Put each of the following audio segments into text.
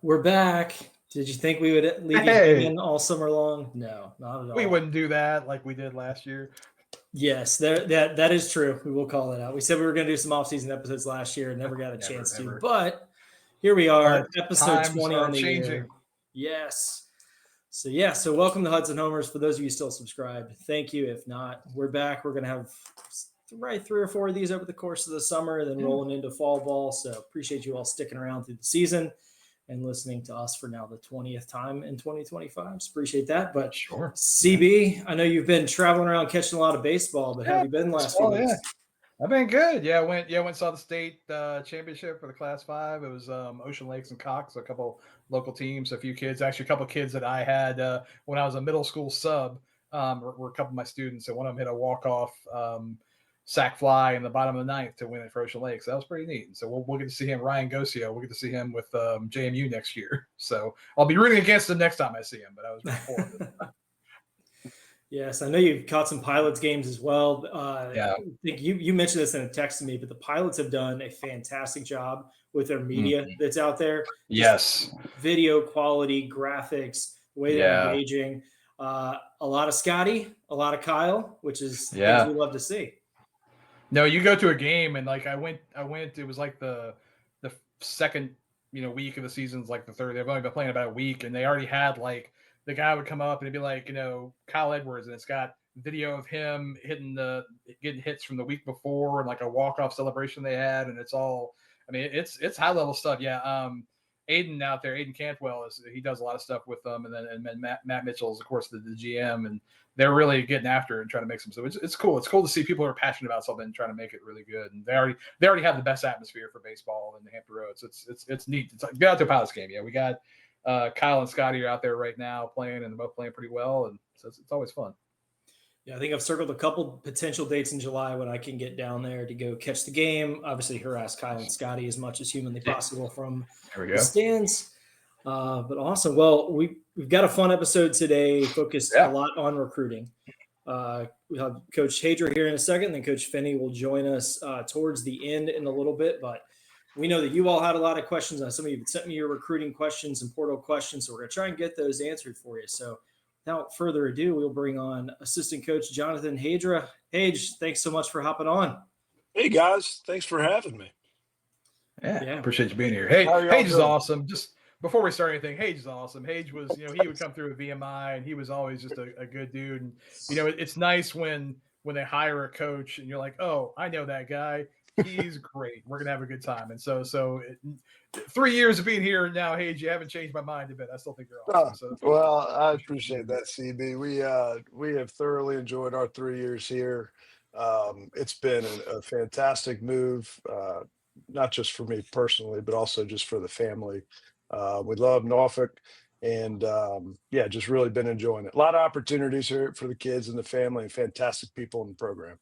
We're back. Did you think we would leave you hanging all summer long? No, not at all. We wouldn't do that like we did last year. Yes, that is true. We will call it out. We said we were going to do some off-season episodes last year and never got a chance to. But here we are, episode 20 on the year. Yes. So welcome to Hudson Homers. For those of you still subscribed, thank you. If not, we're back. We're going to have three or four of these over the course of the summer, then rolling into fall ball. So appreciate you all sticking around through the season and listening to us for now the 20th time in 2025. So appreciate that. But sure, CB, I know you've been traveling around catching a lot of baseball, but have you been the last few weeks? Yeah. I've been good. Yeah, I went saw the state championship for the Class 5. It was Ocean Lakes and Cox, a couple local teams, a few kids, actually a couple of kids that I had when I was a middle school sub were a couple of my students, and one of them hit a walk-off sack fly in the bottom of the ninth to win it for Ocean Lakes. So that was pretty neat. And so we'll get to see him, Ryan Gocio. We'll get to see him with JMU next year. So I'll be rooting against him next time I see him, but I was rooting for him. Yes, I know you've caught some Pilots games as well. Yeah. I think you mentioned this in a text to me, but the Pilots have done a fantastic job with their media that's out there. Yes. Video quality, graphics, the way they're engaging. A lot of Scotty, a lot of Kyle, which is things we love to see. No, you go to a game and like I went, it was like the second, week of the season's like the third. They've only been playing about a week and they already had like the guy would come up and it'd be like, Kyle Edwards, and it's got video of him getting hits from the week before and like a walk-off celebration they had. And it's all, it's high level stuff. Yeah. Aiden out there, Aiden Cantwell he does a lot of stuff with them. And then Matt Mitchell is of course the GM, and they're really getting after it and trying to make some. So it's cool. It's cool to see people who are passionate about something and trying to make it really good. And they already have the best atmosphere for baseball in the Hampton Roads. It's neat. It's like, get out to a Pilots game. Yeah. We got Kyle and Scotty are out there right now playing, and they're both playing pretty well. And so it's always fun. Yeah, I think I've circled a couple potential dates in July when I can get down there to go catch the game. Obviously, harass Kyle and Scotty as much as humanly possible from the stands. But awesome. Well, we've got a fun episode today, focused a lot on recruiting. We have Coach Hadra here in a second, and then Coach Finny will join us towards the end in a little bit. But we know that you all had a lot of questions. Some of you sent me your recruiting questions and portal questions, so we're going to try and get those answered for you. So without further ado, we'll bring on Assistant Coach Jonathan Hadra. Hage, thanks so much for hopping on. Hey, guys. Thanks for having me. Yeah. Appreciate you being here. Hey, Hage is awesome. Just before we start anything, Hage is awesome. Hage was, he would come through with VMI, and he was always just a good dude. And, it's nice when they hire a coach and you're like, oh, I know that guy. He's great. We're going to have a good time. And so 3 years of being here now, Hage, you haven't changed my mind a bit. I still think you're awesome. Well, I appreciate that, CB. We have thoroughly enjoyed our 3 years here. It's been a fantastic move, not just for me personally, but also just for the family. We love Norfolk, and just really been enjoying it. A lot of opportunities here for the kids and the family, and fantastic people in the program.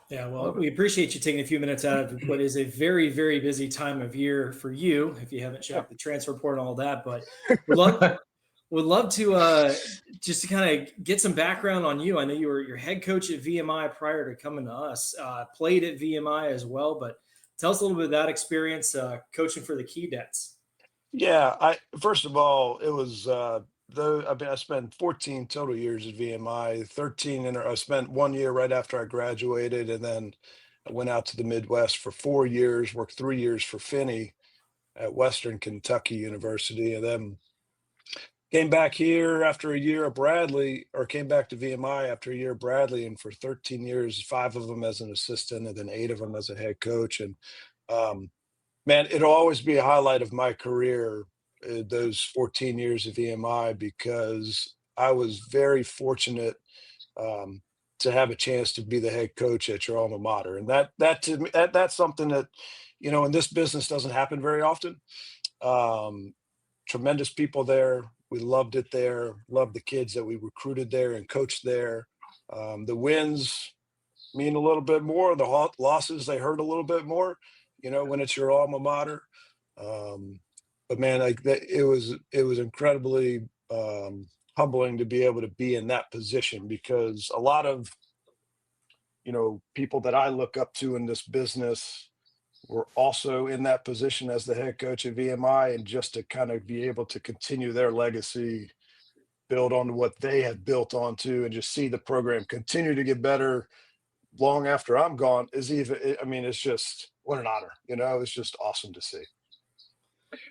Yeah, well, we appreciate you taking a few minutes out of what is a very, very busy time of year for you, if you haven't checked the transfer report and all that. But would love to just to kind of get some background on you. I know you were your head coach at VMI prior to coming to us, played at VMI as well. But tell us a little bit of that experience coaching for the Keydets. Yeah, first of all, it was I spent 14 total years at VMI, 13 I spent 1 year right after I graduated, and then I went out to the Midwest for 4 years, worked 3 years for Finny at Western Kentucky University, and then came back here after a year of Bradley, or came back to VMI after a year of Bradley, and for 13 years, 5 of them as an assistant, and then 8 of them as a head coach. And man, it'll always be a highlight of my career, those 14 years of VMI, because I was very fortunate to have a chance to be the head coach at your alma mater. And that to me, that's something that, in this business doesn't happen very often. Tremendous people there. We loved it there. Loved the kids that we recruited there and coached there. The wins mean a little bit more. The losses, they hurt a little bit more, when it's your alma mater. But man, it was incredibly humbling to be able to be in that position, because a lot of, people that I look up to in this business, were also in that position as the head coach at VMI, and just to kind of be able to continue their legacy, build on what they had built onto, and just see the program continue to get better long after I'm gone is even, I mean, it's just what an honor, it's just awesome to see.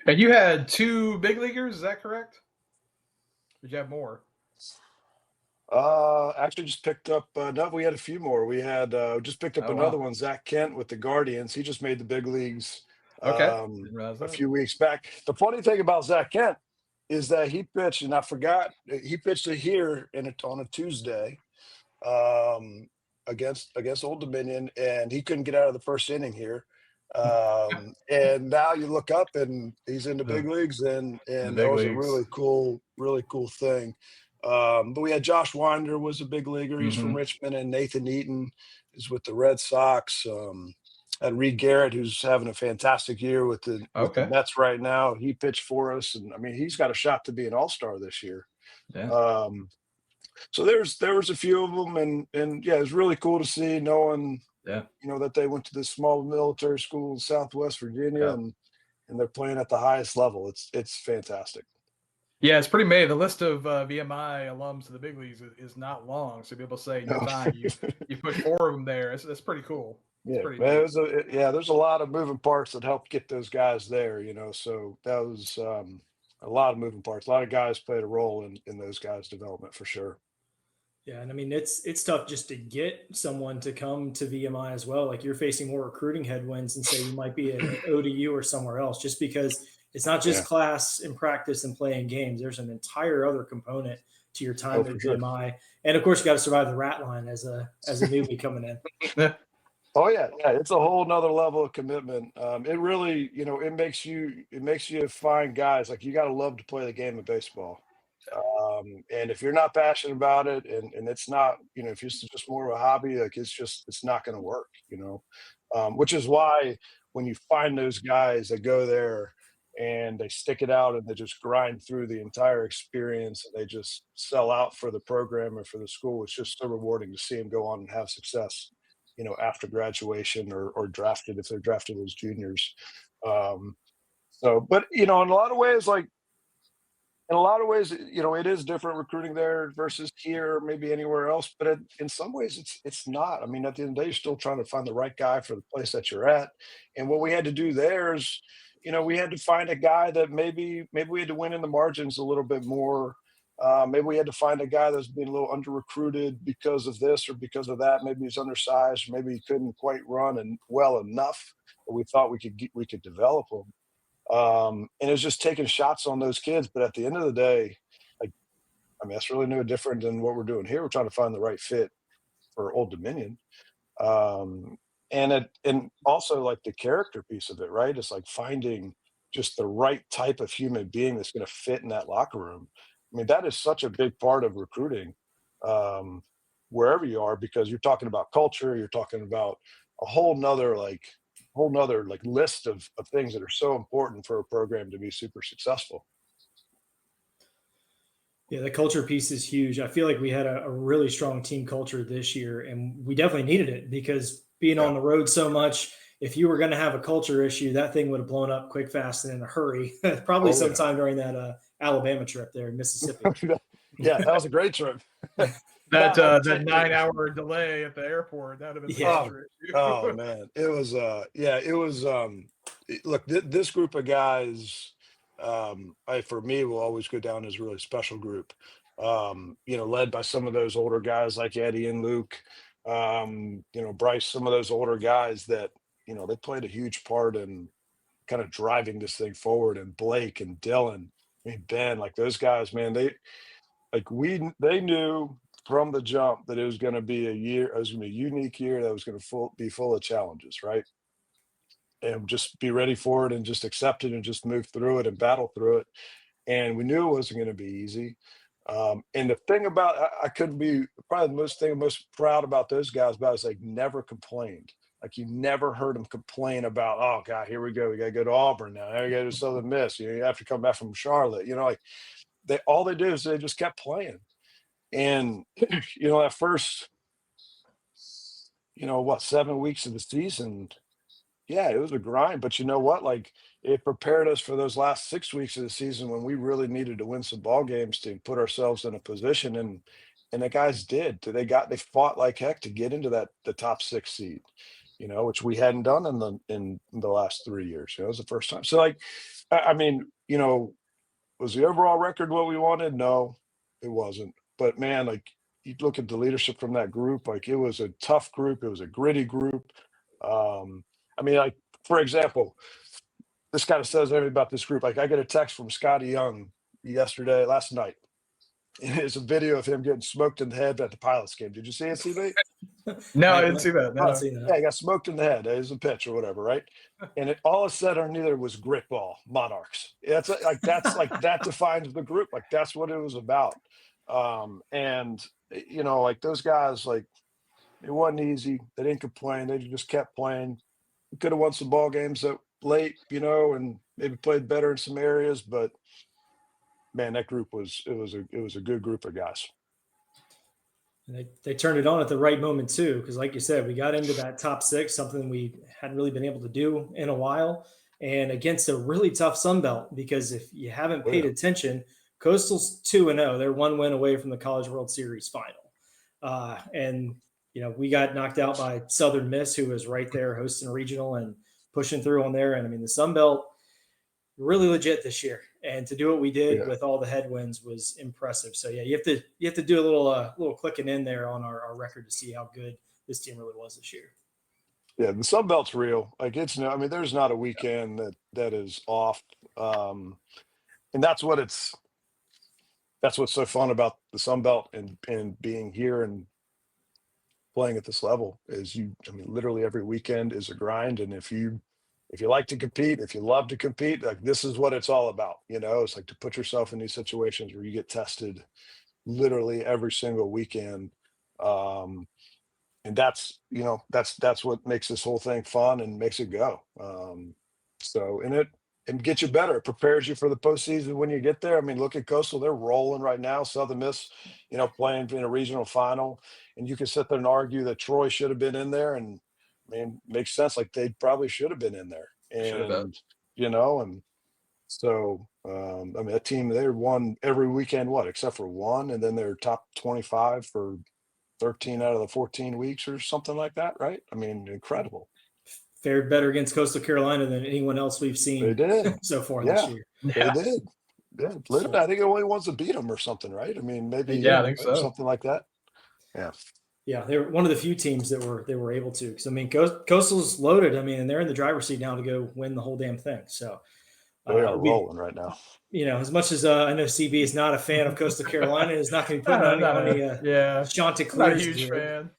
And you had 2 big leaguers, is that correct? Did you have more? Actually just picked up, no, we had a few more. We had, just picked up another one, Zach Kent with the Guardians. He just made the big leagues, Okay. a few weeks back. The funny thing about Zach Kent is that he pitched, and I forgot, he pitched it here on a Tuesday, against Old Dominion, and he couldn't get out of the first inning here. And now you look up and he's in the big leagues, and that was a really cool thing. But we had Josh Winder was a big leaguer. He's from Richmond, and Nathan Eaton is with the Red Sox. And Reed Garrett, who's having a fantastic year with the Mets right now. He pitched for us, and I mean, he's got a shot to be an all-star this year. Yeah. So there was a few of them, and yeah, it was really cool to see, knowing that they went to this small military school in Southwest Virginia, and they're playing at the highest level. It's fantastic. Yeah, it's pretty amazing. The list of VMI alums to the big leagues is not long. So people say in your time you put 4 of them there. It's pretty cool. Yeah, there's a lot of moving parts that helped get those guys there. So that was a lot of moving parts. A lot of guys played a role in those guys' development for sure. Yeah, and I mean it's tough just to get someone to come to VMI as well. Like, you're facing more recruiting headwinds and say you might be at ODU or somewhere else, just because it's not just class and practice and playing games. There's an entire other component to your time at VMI, and of course you got to survive the rat line as a newbie coming in. Oh yeah, it's a whole nother level of commitment. It really, it makes you find guys, like, you got to love to play the game of baseball. And if you're not passionate about it, and it's not, if it's just more of a hobby, like, it's not going to work, which is why when you find those guys that go there and they stick it out and they just grind through the entire experience and they just sell out for the program or for the school, it's just so rewarding to see them go on and have success, after graduation or drafted, if they're drafted as juniors. But in a lot of ways, it is different recruiting there versus here, or maybe anywhere else. But in some ways, it's not. I mean, at the end of the day, you're still trying to find the right guy for the place that you're at. And what we had to do there is, we had to find a guy that maybe we had to win in the margins a little bit more. Maybe we had to find a guy that's being a little under recruited because of this or because of that. Maybe he's undersized. Maybe he couldn't quite run and well enough, but we thought we could develop him. And it was just taking shots on those kids. But at the end of the day, like, I mean, that's really no different than what we're doing here. We're trying to find the right fit for Old Dominion. And also, like, the character piece of it, right? It's like finding just the right type of human being that's going to fit in that locker room. I mean, that is such a big part of recruiting, wherever you are, because you're talking about culture, you're talking about a whole nother list of things that are so important for a program to be super successful. Yeah, the culture piece is huge. I feel like we had a really strong team culture this year, and we definitely needed it, because being on the road so much, if you were going to have a culture issue, that thing would have blown up quick, fast, and in a hurry. Probably sometime during that Alabama trip there in Mississippi. Yeah, that was a great trip. That 9-hour delay at the airport, that would have been oh man, it was look, this group of guys, for me, will always go down as a really special group, led by some of those older guys like Eddie and Luke, Bryce, some of those older guys that, they played a huge part in kind of driving this thing forward, and Blake and Dylan, I mean, Ben, like, those guys, man, they knew from the jump that it was going to be a unique year that was going to be full of challenges, right? And just be ready for it and just accept it and just move through it and battle through it. And we knew it wasn't going to be easy. And the thing about, I couldn't be, probably the thing I'm most proud about those guys about is, like, never complained. Like, you never heard them complain about, oh God, here we go. We got to go to Auburn now. Now we got to Southern Miss. You have to come back from Charlotte. Like, all they do is they just kept playing. And, that first, 7 weeks of the season, Yeah, it was a grind, but you know what? Like, it prepared us for those last 6 weeks of the season when we really needed to win some ball games to put ourselves in a position, and the guys did. They fought like heck to get into the top 6 seed, which we hadn't done in the last 3 years. It was the first time. So, like, I mean, was the overall record what we wanted? No, it wasn't. But man, like, you look at the leadership from that group, like, it was a tough group, it was a gritty group. Um, I mean, like, for example, this kind of says everything about this group. Like, I get a text from Scotty Young last night. And it's a video of him getting smoked in the head at the Pilots game. Did you see it, CB? No, I didn't see that. No. Yeah, he got smoked in the head. It was a pitch or whatever, right? And all it said underneath it was grit ball, Monarchs. That's like that defines the group. Like, that's what it was about. And like, those guys, like, it wasn't easy. They didn't complain. They just kept playing. We could have won some ball games late, and maybe played better in some areas. But man, that group was a good group of guys. And they turned it on at the right moment too, because like you said, we got into that top 6, something we hadn't really been able to do in a while, and against a really tough Sun Belt. Because if you haven't paid attention, Coastal's 2-0. They're 1 win away from the College World Series final, and we got knocked out by Southern Miss, who was right there hosting a regional and pushing through on there. And I mean, the Sun Belt really legit this year, and to do what we did with all the headwinds was impressive. So yeah, you have to do a little clicking in there on our record to see how good this team really was this year. Yeah, the Sun Belt's real. Like, there's not a weekend that is off. And that's what's so fun about the Sun Belt and being here and playing at this level is literally every weekend is a grind. And if you like to compete, if you love to compete, like, this is what it's all about. It's like to put yourself in these situations where you get tested literally every single weekend. And that's what makes this whole thing fun and makes it go. And gets you better. It prepares you for the postseason when you get there. I mean, look at Coastal; they're rolling right now. Southern Miss, playing in a regional final, and you can sit there and argue that Troy should have been in there, and I mean, makes sense. Like, they probably should have been in there, and so that team, they won every weekend, except for one, and then they're top 25 for 13 out of the 14 weeks or something like that, right? I mean, incredible. Fared better against Coastal Carolina than anyone else we've seen so far this year. They did. Yeah, literally, I think it only wants to beat them or something, right? I mean, maybe I think so. Something like that. Yeah, they were one of the few teams that were able to. Because I mean, Coastal's loaded. I mean, and they're in the driver's seat now to go win the whole damn thing. So they are rolling right now. As much as I know CB is not a fan of Coastal Carolina, is not going to be putting on any Chanticleers. Not a huge fan,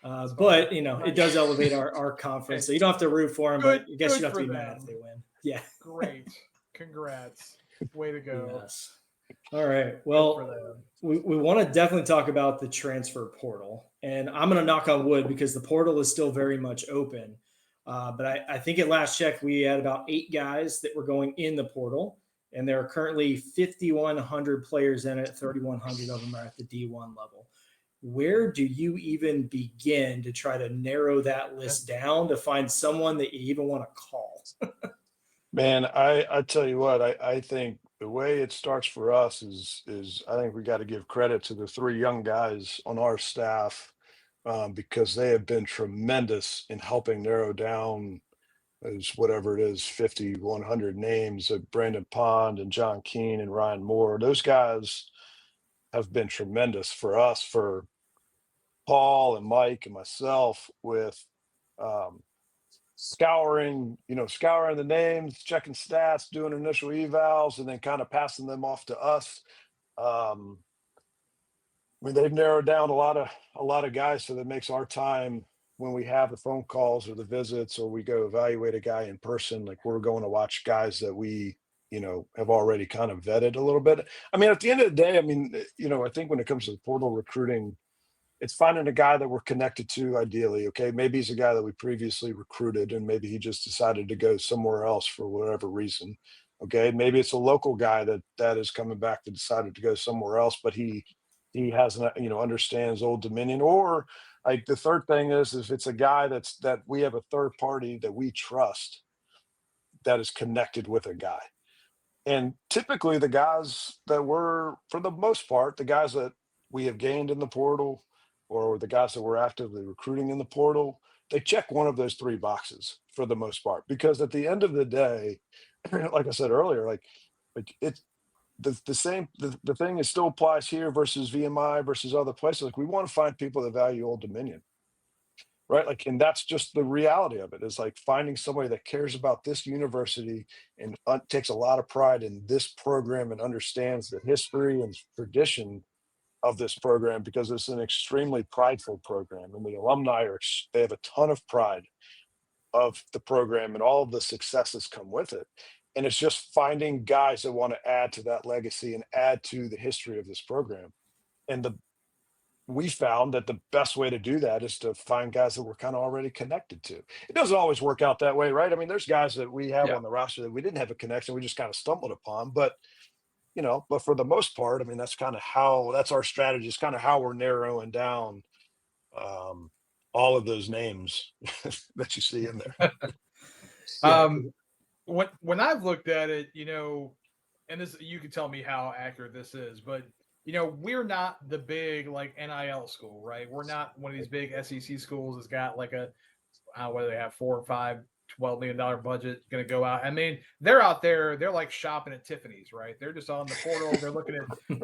but it does elevate our conference. So you don't have to root for them, but I guess you don't have to be mad if they win. Yeah. Great. Congrats. Way to go. Yes. All right. Well, we want to definitely talk about the transfer portal. And I'm going to knock on wood because the portal is still very much open. But I think at last check, we had about 8 guys that were going in the portal. And there are currently 5,100 players in it. 3,100 of them are at the D1 level. Where do you even begin to try to narrow that list down to find someone that you even want to call? Man, I tell you what, I think the way it starts for us is I think we got to give credit to the 3 young guys on our staff, because they have been tremendous in helping narrow down as whatever it is, 5,100 names of Brandon Pond and John Keene and Ryan Moore. Those guys have been tremendous for us, for Paul and Mike and myself, with scouring the names, checking stats, doing initial evals, and then kind of passing them off to us. I mean, they've narrowed down a lot of guys, so that makes our time when we have the phone calls or the visits, or we go evaluate a guy in person, like, we're going to watch guys that we have already kind of vetted a little bit. I mean, at the end of the day, I mean, I think when it comes to the portal recruiting, it's finding a guy that we're connected to, ideally. Okay, maybe he's a guy that we previously recruited, and maybe he just decided to go somewhere else for whatever reason. Okay, maybe it's a local guy that is coming back that decided to go somewhere else, but he he has, understands Old Dominion. Or like the third thing is if it's a guy that we have a third party that we trust that is connected with a guy. And typically the guys that were, for the most part, the guys that we have gained in the portal or the guys that we're actively recruiting in the portal, they check one of those three boxes for the most part. Because at the end of the day, like I said earlier, like it's the same the thing is still applies here versus VMI versus other places. Like we want to find people that value Old Dominion. Right. Like, and that's just the reality of it is like finding somebody that cares about this university and takes a lot of pride in this program and understands the history and tradition of this program because it's an extremely prideful program. And the alumni they have a ton of pride of the program and all of the successes come with it. And it's just finding guys that want to add to that legacy and add to the history of this program. And we found that the best way to do that is to find guys that we're kind of already connected to. It doesn't always work out that way, right? I mean, there's guys that we have on the roster that we didn't have a connection, we just kind of stumbled upon. But but for the most part, I mean, that's our strategy. It's kind of how we're narrowing down all of those names that you see in there. When I've looked at it, and this, you can tell me how accurate this is, but we're not the big like NIL school, right? We're not one of these big SEC schools that's got like whether they have $4 or $5, $12 million budget going to go out. I mean, they're out there, they're like shopping at Tiffany's, right? They're just on the portal. They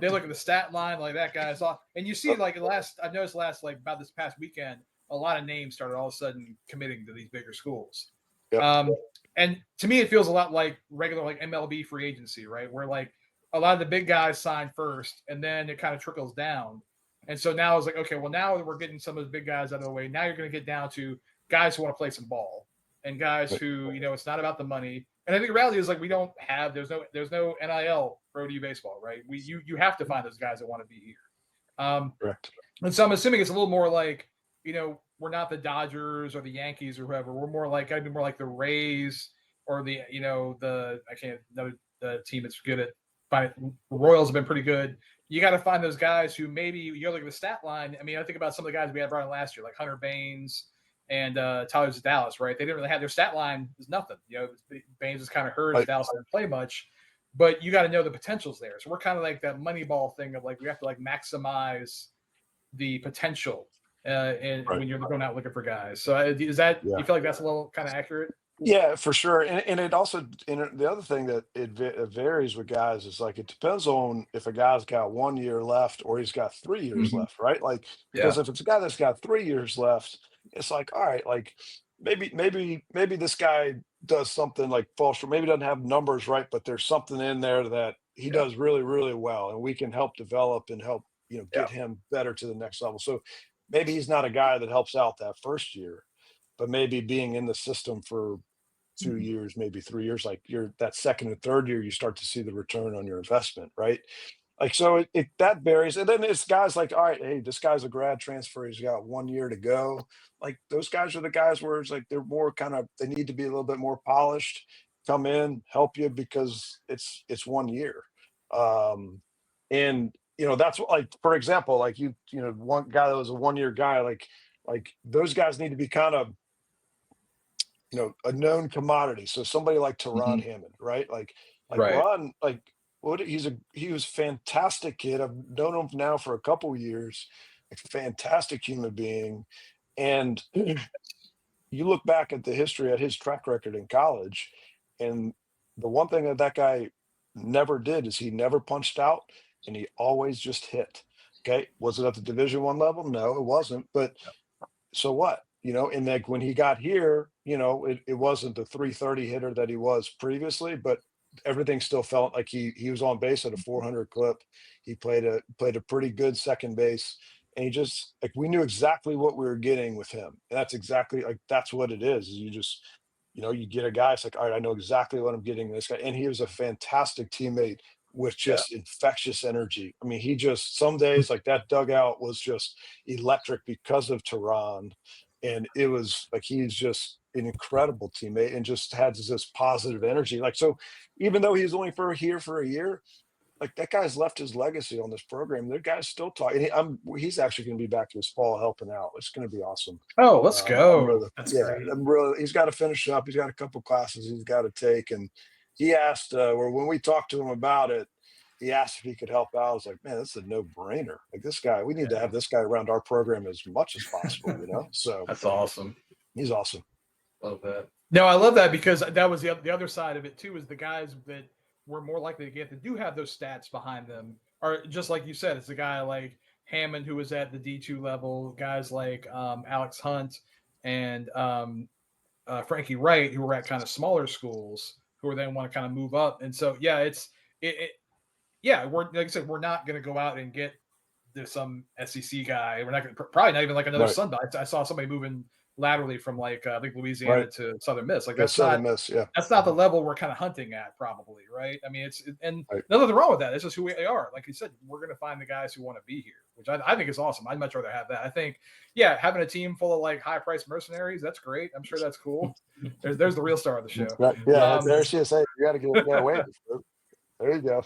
look at the stat line, like that guy's off. And you see, like I've noticed like about this past weekend, a lot of names started all of a sudden committing to these bigger schools. Yep. And to me, it feels a lot like regular like MLB free agency, right? Where like a lot of the big guys sign first, and then it kind of trickles down. And so now it's like, okay, well, now we're getting some of the big guys out of the way. Now you're going to get down to guys who want to play some ball and guys who, it's not about the money. And I think the reality is like there's no NIL for ODU baseball, right? You have to find those guys that want to be here. Correct. And so I'm assuming it's a little more like, we're not the Dodgers or the Yankees or whoever. We're more like, I'd be more like the Rays or the team that's good at finding. Royals have been pretty good. You got to find those guys who maybe you look at the stat line. I mean, I think about some of the guys we had brought in last year, like Hunter Baines and Tyler's Dallas, right? They didn't really have their stat line is nothing. Baines is kind of hurt. Right. Dallas didn't play much, but you got to know the potential's there. So we're kind of like that Moneyball thing of like we have to like maximize the potential when you're going out looking for guys. So is that you feel like that's a little kind of accurate? Yeah, for sure. And it also, the other thing that it varies with guys is like it depends on if a guy's got 1 year left or he's got 3 years left, right? Like because if it's a guy that's got 3 years left, it's like, all right, like maybe this guy does something like falls short, maybe doesn't have numbers right, but there's something in there that he does really, really well, and we can help develop and help get him better to the next level. So maybe he's not a guy that helps out that first year, but maybe being in the system for 2 years, maybe 3 years, like that second and third year, you start to see the return on your investment, right? Like, so that varies. And then it's guys like, all right, hey, this guy's a grad transfer. He's got 1 year to go. Like those guys are the guys where it's like, they're more they need to be a little bit more polished, come in, help you because it's 1 year. And that's what, like, for example, like one guy that was a 1 year guy, like those guys need to be kind of, a known commodity. So somebody like Teron Hammond, right? Like right. Ron, like he was a fantastic kid. I've known him now for a couple of years, like a fantastic human being. And you look back at the history at his track record in college, and the one thing that guy never did is he never punched out and he always just hit. Okay. Was it at the Division I level? No, it wasn't. But so what? And like when he got here, it wasn't the 330 hitter that he was previously, but everything still felt like he was on base at a 400 clip. He played a pretty good second base, and he just like we knew exactly what we were getting with him. And that's exactly like that's what it is. You just you get a guy. It's like, all right, I know exactly what I'm getting this guy, and he was a fantastic teammate with just infectious energy. I mean, he just some days like that dugout was just electric because of Tehran. And it was like he's just an incredible teammate and just had this positive energy. Like, so even though he's only here for a year, like that guy's left his legacy on this program. The guy's still talking. He's actually going to be back this fall helping out. It's going to be awesome. Oh, let's go. That's great. He's got to finish up. He's got a couple classes he's got to take. And he asked, or when we talked to him about it, he asked if he could help out. I was like, man, that's a no-brainer. Like this guy, we need to have this guy around our program as much as possible, you know? So that's awesome. He's awesome. Love that. No, I love that because that was the other side of it too, is the guys that we're more likely to get that do have those stats behind them are just like you said. It's a guy like Hammond who was at the D2 level, guys like Alex Hunt and Frankie Wright who were at kind of smaller schools who are then want to kind of move up. And so we're like I said, we're not going to go out and get some SEC guy. We're not going to probably not even like another Sun Belt. I saw somebody moving laterally from like I think Louisiana to Southern Miss. Like that's not that's not the level we're kind of hunting at, probably, right? I mean, nothing wrong with that. It's just who we are. Like you said, we're going to find the guys who want to be here, which I think is awesome. I'd much rather have that. I think, having a team full of like high priced mercenaries, that's great. I'm sure that's cool. There's the real star of the show. There's CSA. You got to get away. There you go.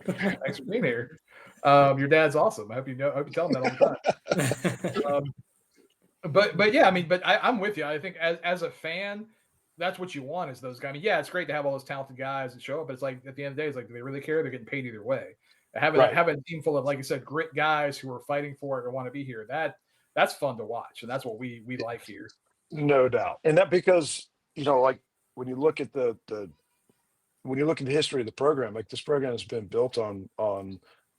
Thanks for being here. Your dad's awesome. I hope you tell him that all the time. But yeah, I mean, I'm with you. I think as a fan, that's what you want is those guys. I mean, it's great to have all those talented guys that show up, but it's like at the end of the day, it's like, do they really care? They're getting paid either way. Having a team full of, like you said, great guys who are fighting for it or want to be here, that's fun to watch, and that's what we like here. No doubt, and that because like when you look at the history of the program, like this program has been built on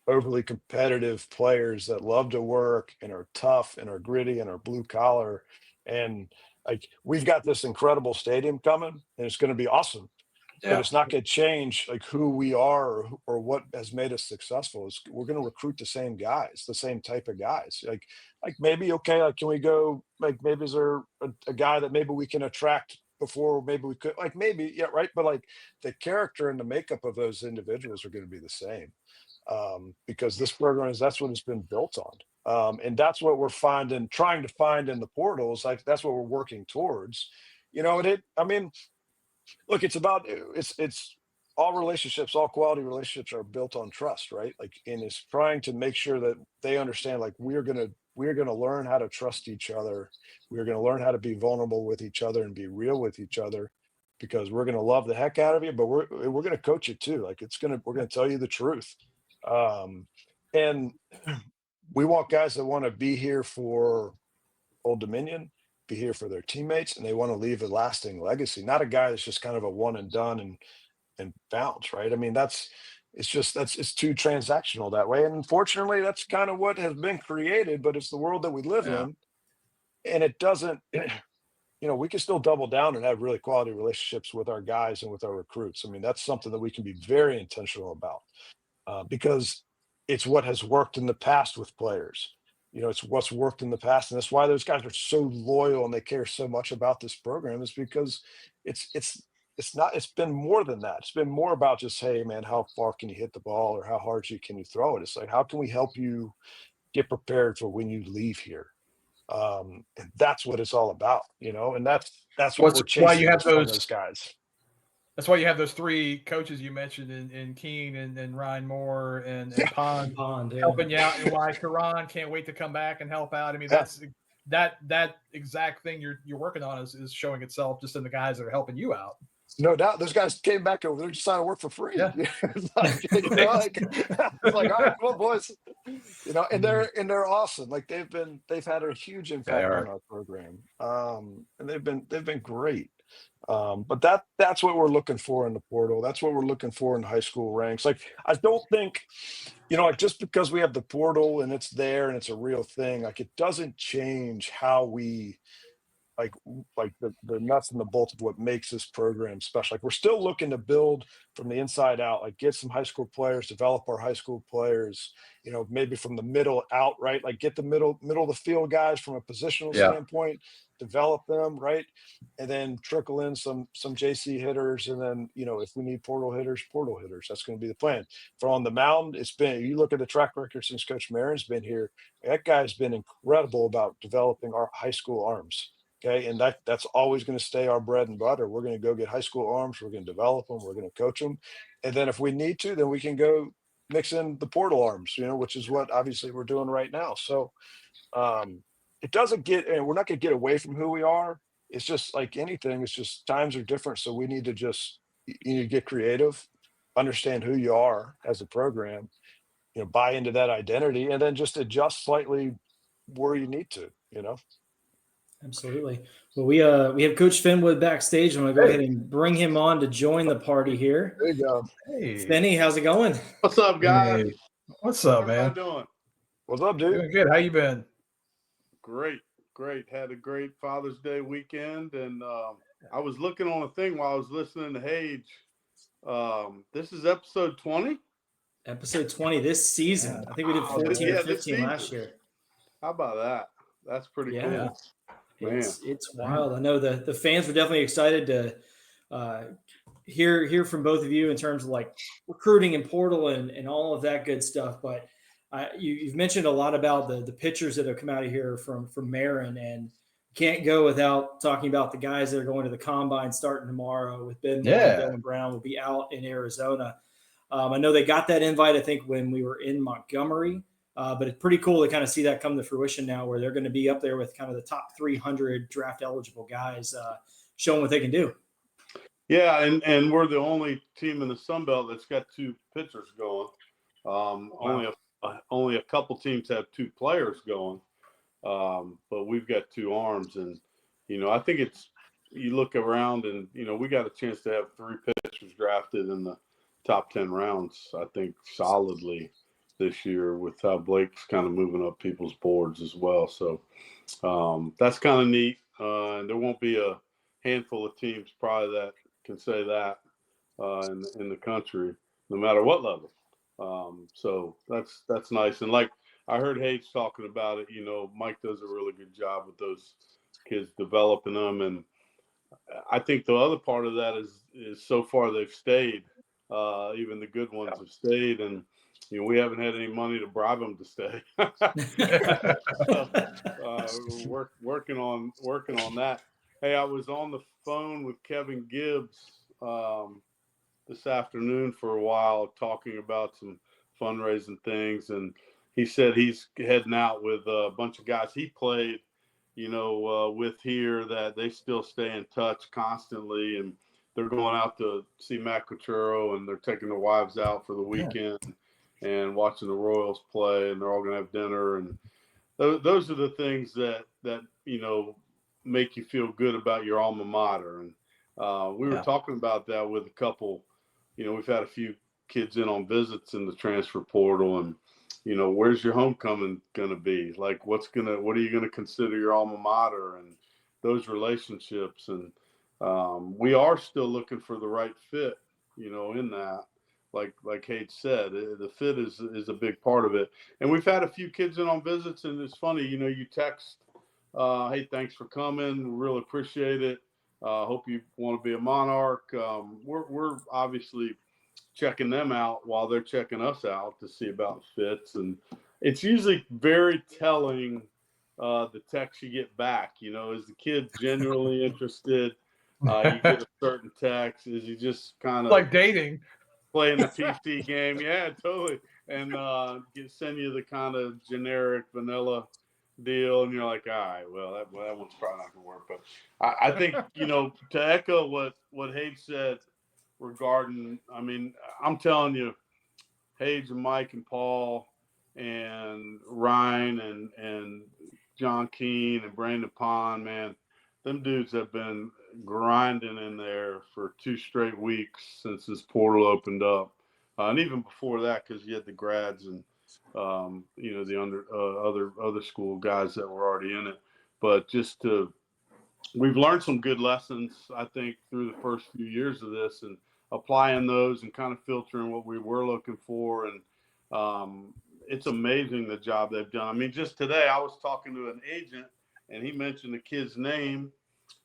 overly competitive players that love to work and are tough and are gritty and are blue collar. And like, we've got this incredible stadium coming and it's going to be awesome, but it's not going to change like who we are or what has made us successful. We're going to recruit the same guys, the same type of guys. Like maybe, like, can we go, like, maybe is there a guy that maybe we can attract before maybe we could, like, maybe, but like the character and the makeup of those individuals are going to be the same. Because this program that's what it's been built on. And that's what we're trying to find in the portals. Like that's what we're working towards, I mean, look, it's all relationships, all quality relationships are built on trust, right? Like, and it's trying to make sure that they understand, like, we're going to learn how to trust each other. We're going to learn how to be vulnerable with each other and be real with each other, because we're going to love the heck out of you, but we're going to coach you too. Like we're going to tell you the truth. And we want guys that want to be here for Old Dominion, be here for their teammates, and they want to leave a lasting legacy, not a guy that's just kind of a one and done and bounce, right? I mean, it's too transactional that way. And unfortunately, that's kind of what has been created, but it's the world that we live in. And it doesn't, we can still double down and have really quality relationships with our guys and with our recruits. I mean, that's something that we can be very intentional about. Because it's what has worked in the past with players. It's what's worked in the past. And that's why those guys are so loyal and they care so much about this program, is because it's been more than that. It's been more about just, hey man, how far can you hit the ball or how hard can you throw it? It's like, how can we help you get prepared for when you leave here? And that's what it's all about, and that's what we're chasing. Why you have those guys. That's why you have those three coaches you mentioned in Keene and Ryan Moore and Pond helping you out, and why Karan can't wait to come back and help out. I mean, that's that exact thing you're working on is showing itself just in the guys that are helping you out. No doubt, those guys came back over there just trying to work for free. Yeah. It's like, all right, well, boys, and they're awesome. Like they've had a huge impact on our program, and they've been great. But that's what we're looking for in the portal. That's what we're looking for in high school ranks. Like, I don't think, like, just because we have the portal and it's there and it's a real thing, like, it doesn't change how we like the nuts and the bolts of what makes this program special. Like, we're still looking to build from the inside out, like get some high school players, develop our high school players, maybe from the middle out, right? Like get the middle of the field guys from a positional standpoint, develop them, right? And then trickle in some JC hitters. And then, if we need portal hitters, that's going to be the plan. For on the mound, you look at the track record since Coach Marin's been here, that guy's been incredible about developing our high school arms. Okay. And that's always going to stay our bread and butter. We're going to go get high school arms. We're going to develop them. We're going to coach them. And then if we need to, then we can go mix in the portal arms, which is what obviously we're doing right now. So it doesn't we're not going to get away from who we are. It's just like anything. It's just times are different. So we need to you need to get creative, understand who you are as a program, buy into that identity, and then just adjust slightly where you need to, Absolutely. Well, we have Coach Finwood backstage. I'm going to go ahead and bring him on to join the party here. There you go. Hey, Finny, how's it going? What's up, guys? Hey. What's up, man? Doing? What's up, dude? Doing good. How you been? Great. Had a great Father's Day weekend, and I was looking on a thing while I was listening to Hage. This is episode 20. Episode 20 this season. I think we did 14 or 15 last year. How about that? That's pretty cool. It's wild. I know the fans were definitely excited to hear from both of you in terms of like recruiting and portal and all of that good stuff. But you've mentioned a lot about the pitchers that have come out of here from Marin, and can't go without talking about the guys that are going to the combine starting tomorrow with Ben Moore and Dylan Brown will be out in Arizona. I know they got that invite, I think, when we were in Montgomery. But it's pretty cool to kind of see that come to fruition now, where they're going to be up there with kind of the top 300 draft eligible guys, showing what they can do. Yeah, and we're the only team in the Sun Belt that's got two pitchers going. Only a couple teams have two players going, but we've got two arms. And I think you look around and we got a chance to have three pitchers drafted in the top 10 rounds. I think solidly this year with how Blake's kind of moving up people's boards as well. So that's kind of neat. And there won't be a handful of teams probably that can say that in the country, no matter what level. So that's nice. And like I heard Hayes talking about it, Mike does a really good job with those kids, developing them. And I think the other part of that is so far they've stayed. Even the good ones have stayed, and we haven't had any money to bribe them to stay. Working on that. Hey, I was on the phone with Kevin Gibbs this afternoon for a while, talking about some fundraising things, and he said he's heading out with a bunch of guys he played, with here, that they still stay in touch constantly, and they're going out to see Matt Cottrero, and they're taking their wives out for the weekend. And watching the Royals play, and they're all going to have dinner. And those are the things that make you feel good about your alma mater. And we were talking about that with a couple. We've had a few kids in on visits in the transfer portal, and where's your homecoming going to be? Like, what are you going to consider your alma mater, and those relationships. And we are still looking for the right fit, in that. Like Hayes said, the fit is a big part of it. And we've had a few kids in on visits, and it's funny, you text, hey, thanks for coming. Really appreciate it. Hope you want to be a Monarch. We're obviously checking them out while they're checking us out to see about fits. And it's usually very telling, the text you get back, is the kid genuinely interested? You get a certain text. Is he just kind of like dating? Playing the PC game, yeah, totally, and send you the kind of generic vanilla deal, and you're like, all right, well, that one's probably not gonna work. But I think to echo what Hayes said regarding, I mean, I'm telling you, Hayes and Mike and Paul and Ryan and John Keene and Brandon Pond, man, them dudes have been grinding in there for 2 straight weeks since this portal opened up, and even before that, because you had the grads and the other school guys that were already in it. But we've learned some good lessons, I think, through the first few years of this, and applying those and kind of filtering what we were looking for. And it's amazing the job they've done. I mean, just today I was talking to an agent, and he mentioned the kid's name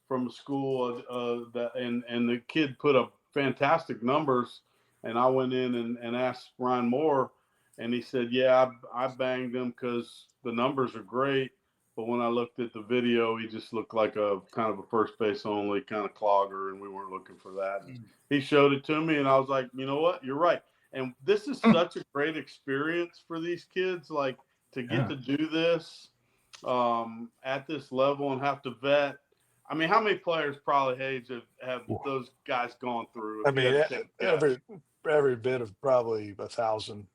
from a school and the kid put up fantastic numbers, and I went in and asked Ryan Moore, and he said, yeah, I banged him because the numbers are great, but when I looked at the video, he just looked like a kind of a first base only kind of clogger, and we weren't looking for that. And he showed it to me, and I was like, you know what, you're right. And this is such a great experience for these kids, like to get to do this at this level and have to vet. I mean, how many players probably have those guys gone through? I mean, every bit of probably 1,000,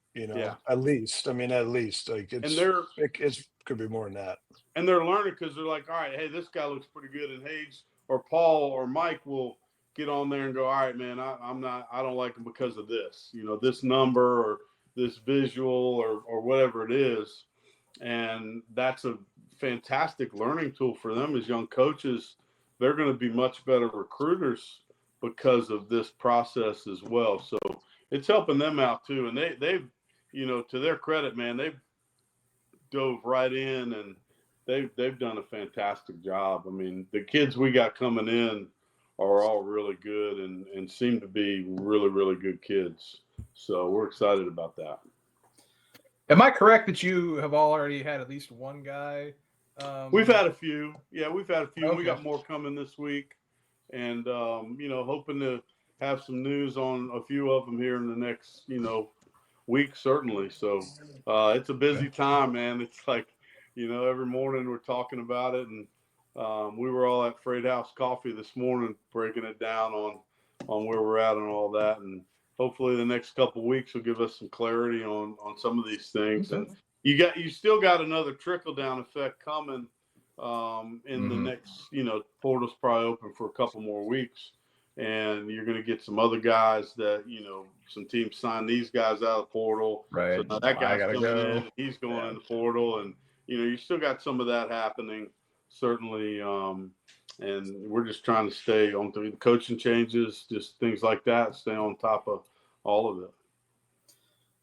at least. I mean, at least like it could be more than that. And they're learning because they're like, all right, hey, this guy looks pretty good, and Hayes or Paul or Mike will get on there and go, all right, man, I don't like him because of this, this number or this visual or whatever it is. And that's a fantastic learning tool for them as young coaches. They're going to be much better recruiters because of this process as well. So it's helping them out too. And they've, to their credit, man, they've dove right in and they've done a fantastic job. I mean, the kids we got coming in are all really good and seem to be really, really good kids. So we're excited about that. Am I correct that you have already had at least one guy? We've had a few. Yeah, we've had a few. Okay. We got more coming this week. And, hoping to have some news on a few of them here in the next, week, certainly. So it's a busy time, man. It's like, every morning we're talking about it. And we were all at Freight House Coffee this morning, breaking it down on where we're at and all that. And hopefully the next couple of weeks will give us some clarity on some of these things. And you still got another trickle down effect coming in the next, portal's probably open for a couple more weeks. And you're going to get some other guys that, some teams sign these guys out of the portal. Right. So now that guy's coming in, he's going in the portal. And, you still got some of that happening, certainly. And we're just trying to stay on the coaching changes, just things like that, stay on top of all of it.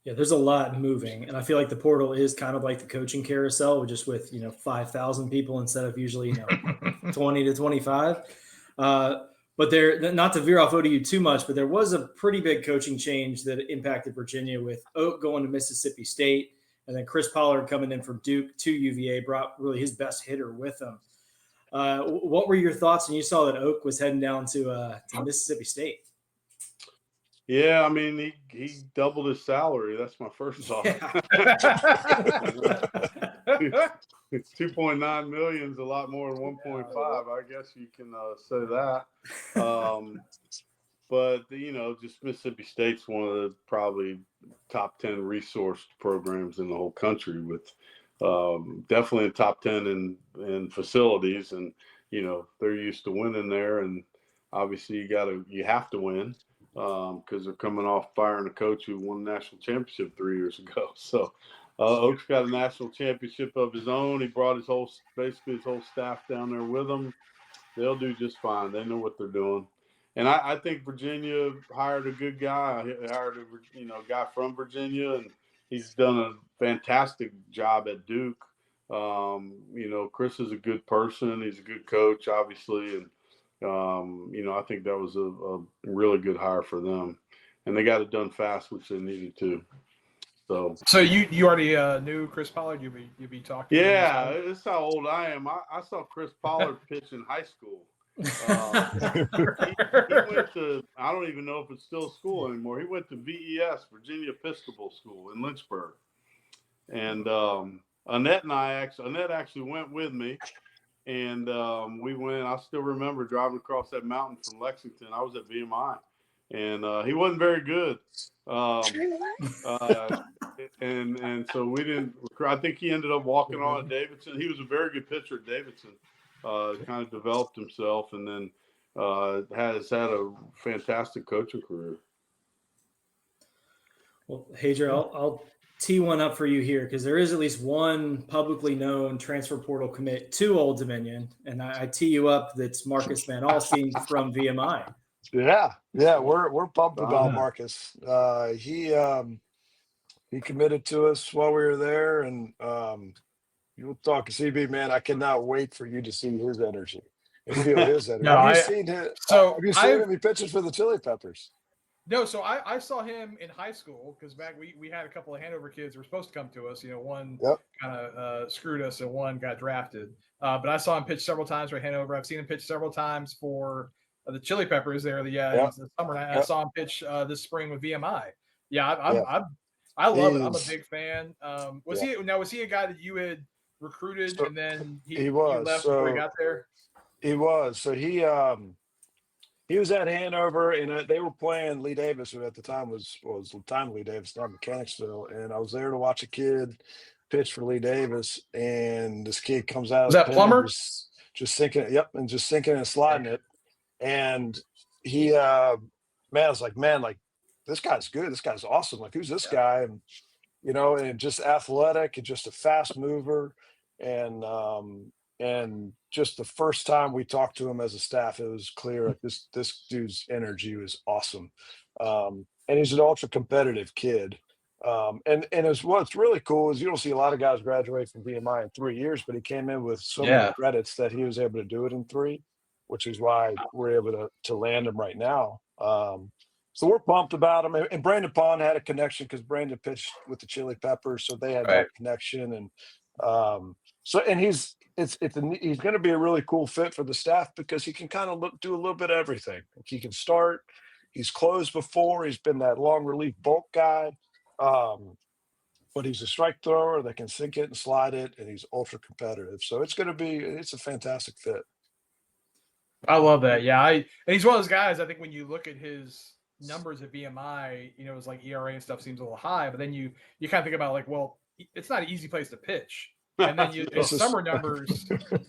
Yeah, there's a lot moving. And I feel like the portal is kind of like the coaching carousel, just with, 5,000 people instead of usually, 20 to 25. But there, not to veer off ODU too much, but there was a pretty big coaching change that impacted Virginia with Oak going to Mississippi State, and then Chris Pollard coming in from Duke to UVA, brought really his best hitter with him. What were your thoughts when you saw that Oak was heading down to Mississippi State? Yeah, I mean, he doubled his salary. That's my first thought. Yeah. It's 2.9 million is a lot more than 1.5. I guess you can say that. But just Mississippi State's one of the probably top 10 resourced programs in the whole country, with definitely in top 10 in facilities, and they're used to winning there, and obviously you have to win because they're coming off firing a coach who won the national championship 3 years ago. So Oak's got a national championship of his own. He brought basically his whole staff down there with him. They'll do just fine. They know what they're doing. And I think Virginia hired a good guy. He hired a guy from Virginia, and he's done a fantastic job at Duke. Chris is a good person. He's a good coach, obviously. And, I think that was a really good hire for them. And they got it done fast, which they needed to. So you already knew Chris Pollard? You'd be talking. Yeah, it's how old I am. I saw Chris Pollard pitch in high school. He went to, I don't even know if it's still school anymore. He went to VES, Virginia Episcopal School in Lynchburg. And Annette actually went with me. And we went, I still remember driving across that mountain from Lexington. I was at VMI. And he wasn't very good. And so we didn't, I think he ended up walking on at Davidson. He was a very good pitcher at Davidson. Kind of developed himself, and then has had a fantastic coaching career. Well, Hadra, I'll tee one up for you here, because there is at least one publicly known transfer portal commit to Old Dominion, and I tee you up. That's Marcus Van Alstine from VMI. Yeah, we're pumped about Marcus. He committed to us while we were there, and you'll talk to CB, man. I cannot wait for you to see his energy and feel his energy. Have you seen him? Have you seen him? He pitches for the Chili Peppers. No, so I saw him in high school, because back we had a couple of Hanover kids who were supposed to come to us. One kind of screwed us, and one got drafted. But I saw him pitch several times for Hanover. I've seen him pitch several times for the Chili Peppers there. The summer night. I saw him pitch this spring with VMI. Yeah, I love it. I'm a big fan. Was he a guy that you had recruited and then he left before he got there? He was. So he was at Hanover, and they were playing Lee Davis, who at the time was Lee Davis, not Mechanicsville, and I was there to watch a kid pitch for Lee Davis, and this kid comes out. Was that Plummer? Just sinking, yep, and just sinking and sliding it, and he, man, I was like, man, like this guy's good, this guy's awesome. Like, who's this guy? And and just athletic and just a fast mover, and just the first time we talked to him as a staff, it was clear like this dude's energy was awesome. And he's an ultra competitive kid. And what's really cool is you don't see a lot of guys graduate from VMI in 3 years, but he came in with so many credits that he was able to do it in 3, which is why we're able to land him right now. So we're pumped about him. And Brandon Pond had a connection because Brandon pitched with the Chili Peppers, so they had that connection. And he's going to be a really cool fit for the staff because he can kind of do a little bit of everything. Like he can start. He's closed before. He's been that long relief bulk guy. But he's a strike thrower that can sink it and slide it, and he's ultra competitive. So it's a fantastic fit. I love that. Yeah, and he's one of those guys. I think when you look at his numbers at VMI, it's like ERA and stuff seems a little high, but then you kind of think about like, well, it's not an easy place to pitch. And then his summer numbers,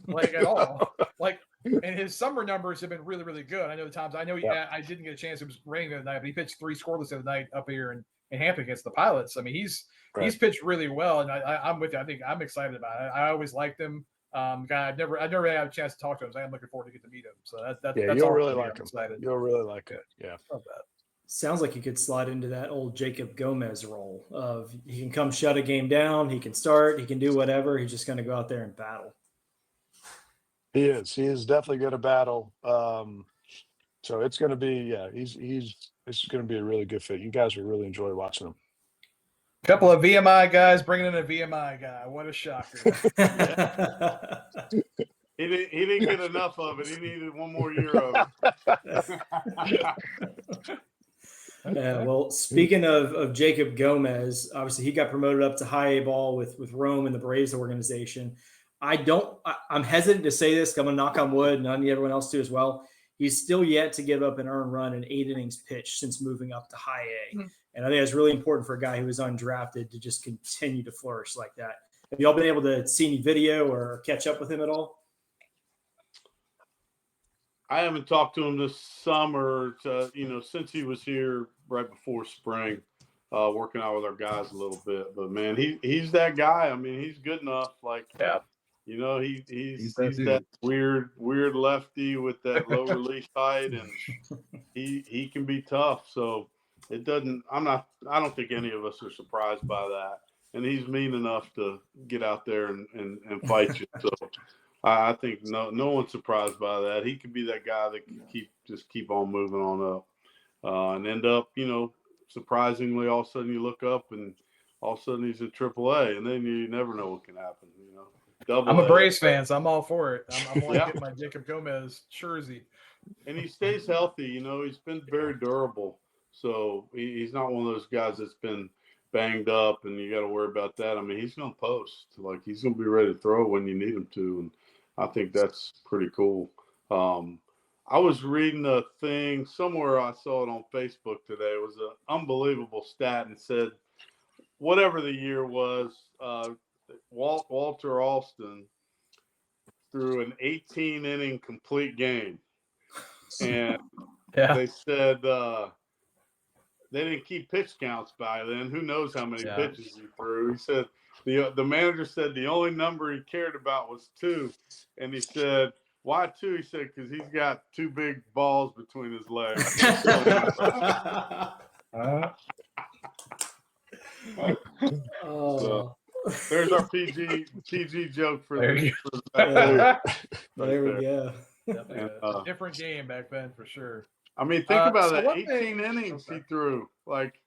like at all, like, and his summer numbers have been really, really good. I know the times I didn't get a chance. It was raining the other night, but he pitched 3 scoreless the other night up here in Hampton against the Pilots. I mean, he's pitched really well, and I'm with you. I think I'm excited about it. I always liked him. Guy, I never really had a chance to talk to him, so I'm looking forward to get to meet him. So that's you'll really like him. Excited. You'll really like it. Yeah. Love that. Sounds like he could slide into that old Jacob Gomez role of he can come shut a game down, he can start, he can do whatever. He's just going to go out there and battle. He is definitely going to battle. So it's going to be, it's going to be a really good fit. You guys will really enjoy watching him. Couple of VMI guys bringing in a VMI guy. What a shocker. He didn't get enough of it. He needed one more year of it. Yeah, well, speaking of Jacob Gomez, obviously he got promoted up to high A ball with Rome and the Braves organization. I'm hesitant to say this. I'm going to knock on wood, and I need everyone else to as well. He's still yet to give up an earned run in 8 innings pitched since moving up to high A. Mm-hmm. And I think that's really important for a guy who is undrafted to just continue to flourish like that. Have y'all been able to see any video or catch up with him at all? I haven't talked to him this summer, since he was here right before spring, working out with our guys a little bit. But man, he's that guy. I mean, he's good enough. Like, he's that weird lefty with that low release height, and he can be tough. So I don't think any of us are surprised by that. And he's mean enough to get out there and fight you. So I think no one's surprised by that. He could be that guy that can keep on moving on up, and end up, surprisingly, all of a sudden you look up and all of a sudden he's in AAA, and then you never know what can happen. I'm a Braves fan, so I'm all for it. I'm getting my Jacob Gomez jersey, and he stays healthy. He's been very durable, so he's not one of those guys that's been banged up and you got to worry about that. I mean, he's going to post. Like, he's going to be ready to throw when you need him to, and I think that's pretty cool. I was reading a thing somewhere. I saw it on Facebook today. It was an unbelievable stat and said, whatever the year was, Walter Alston threw an 18-inning complete game. And they said they didn't keep pitch counts by then. Who knows how many pitches he threw. He said the manager said the only number he cared about was 2. And he said, why 2? He said, because he's got 2 big balls between his legs. So, there's our PG joke for that. There we go. Different game back then for sure. I mean, think about it. 18 innings he threw. Like,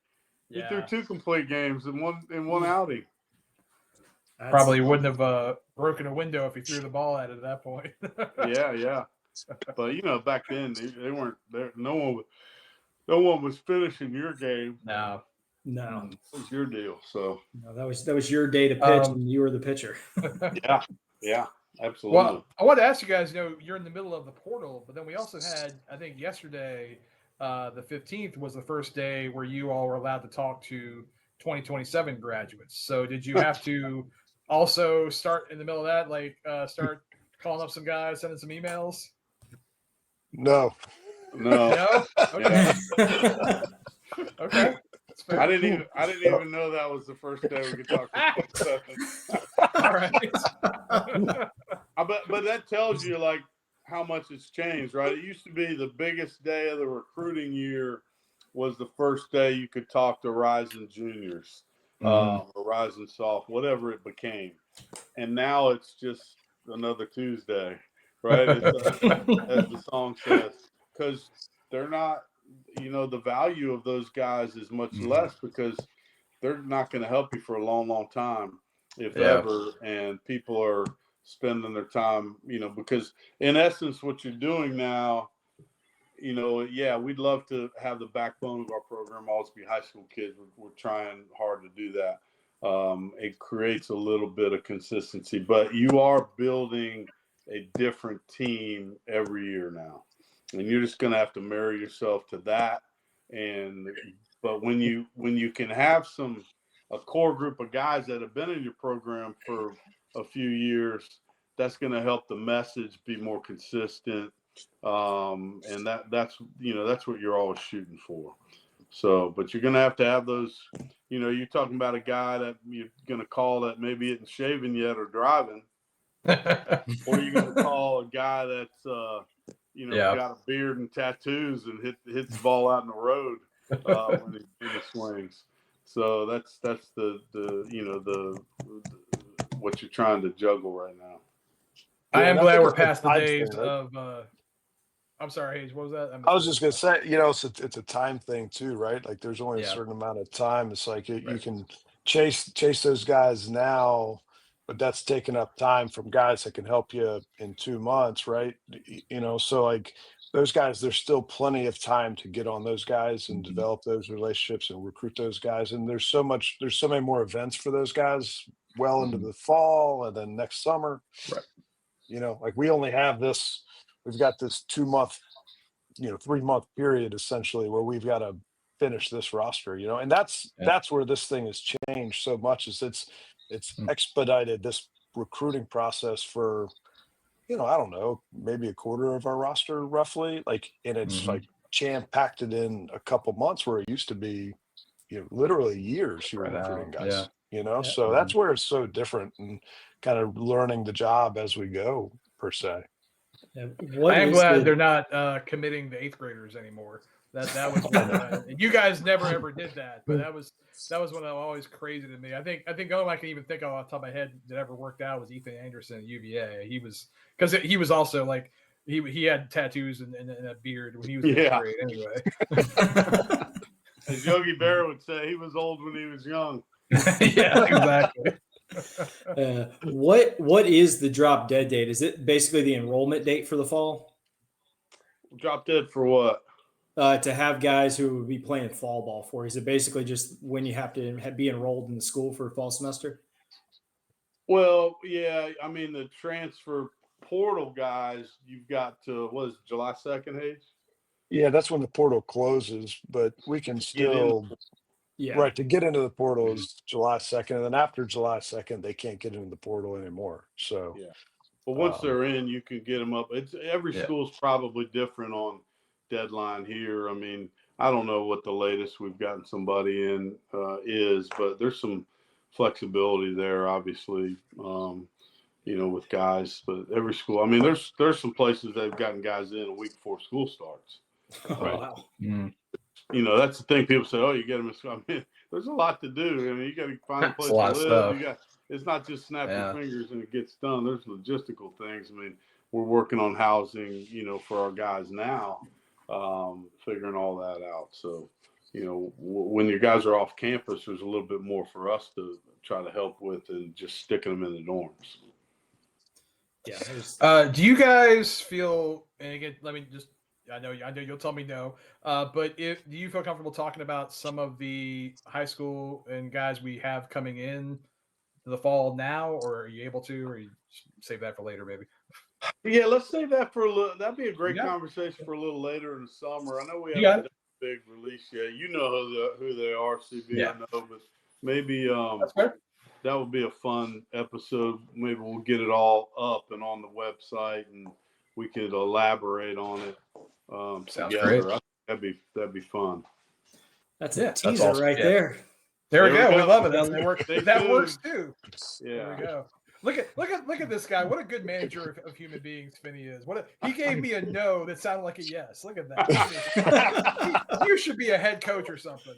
he threw 2 complete games in one outing. Probably wouldn't have broken a window if he threw the ball at it at that point. Yeah. But back then they weren't there. No one was finishing your game. No. No, it was your deal. So no, that was your day to pitch, and you were the pitcher. yeah, absolutely. Well, I wanted to ask you guys. You're in the middle of the portal, but then we also had, I think yesterday, the 15th was the first day where you all were allowed to talk to 2027 graduates. So did you have to also start in the middle of that, like start calling up some guys, sending some emails? No. Okay. Okay. I didn't even know that was the first day we could talk to 27. All right. But that tells you like how much it's changed, right? It used to be the biggest day of the recruiting year was the first day you could talk to rising juniors, or rising soft, whatever it became. And now it's just another Tuesday, right? As the song says, because they're not, the value of those guys is much less because they're not going to help you for a long, long time, if ever. And people are spending their time, because in essence, what you're doing now, we'd love to have the backbone of our program always be high school kids. We're trying hard to do that. It creates a little bit of consistency, but you are building a different team every year now, and you're just going to have to marry yourself to that. But when you can have a core group of guys that have been in your program for a few years, that's going to help the message be more consistent. And that's what you're always shooting for. So, but you're going to have those, you're talking about a guy that you're going to call that maybe isn't shaving yet or driving, or you're going to call a guy that's, got a beard and tattoos and hits the ball out in the road when he swings. So that's the what you're trying to juggle right now. I am glad we're past the days of. I'm sorry, Hayes. What was that? I was just gonna say, it's a time thing too, right? Like there's only a certain amount of time. It's like you can chase those guys now, but that's taking up time from guys that can help you in 2 months, right? So like those guys, there's still plenty of time to get on those guys and develop those relationships and recruit those guys. And there's so many more events for those guys well into the fall and then next summer. Right. Like we only have this. We've got this 2-month, 3-month period essentially where we've got to finish this roster, and that's where this thing has changed so much is it's expedited this recruiting process for, I don't know, maybe a quarter of our roster roughly, like, and it's like jam-packed it in a couple months where it used to be, literally years you were recruiting guys, so that's where it's so different and kind of learning the job as we go per se. I am glad they're not committing the 8th graders anymore. That was one you guys never ever did that, but that was one that was always crazy to me. I think the only one I can even think of off the top of my head that ever worked out was Ethan Anderson at UVA. Because he was also like he had tattoos and a beard when he was in 8th grade anyway. As Yogi Berra would say, he was old when he was young. Yeah, exactly. What is the drop dead date? Is it basically the enrollment date for the fall? Drop dead for what? To have guys who would be playing fall ball for. Is it basically just when you have to be enrolled in the school for fall semester? Well, yeah. I mean, the transfer portal guys, you've got to, July 2nd, Hayes? Yeah, that's when the portal closes, but we can still right to get into the portal is July 2nd, and then after July 2nd, they can't get into the portal anymore. So but once they're in, you can get them up. It's every school's probably different on deadline here. I mean, I don't know what the latest we've gotten somebody in is, but there's some flexibility there, obviously, with guys. But every school, I mean, there's some places they've gotten guys in a week before school starts. Wow. That's the thing. People say, "Oh, you get them." I mean, there's a lot to do. I mean, you got to find a place to live. It's not just snap your fingers and it gets done. There's logistical things. I mean, we're working on housing, for our guys now, figuring all that out. So, when your guys are off campus, there's a little bit more for us to try to help with than just sticking them in the dorms. Yeah. Do you guys feel? And again, let me just I know you'll tell me no. But do you feel comfortable talking about some of the high school and guys we have coming in to the fall now, or are you able to, or you save that for later, maybe? Yeah, let's save that for a little. That'd be a great conversation for a little later in the summer. I know we haven't done a big release yet. You know who they are, CB. I know, but maybe that would be a fun episode. Maybe we'll get it all up and on the website, and we could elaborate on it together. Great. That'd be fun. That's a teaser right there. There we go. We love it. That works too. Yeah. There we go. Look at this guy. What a good manager of human beings Finny is. He gave me a no that sounded like a yes. Look at that. You should be a head coach or something.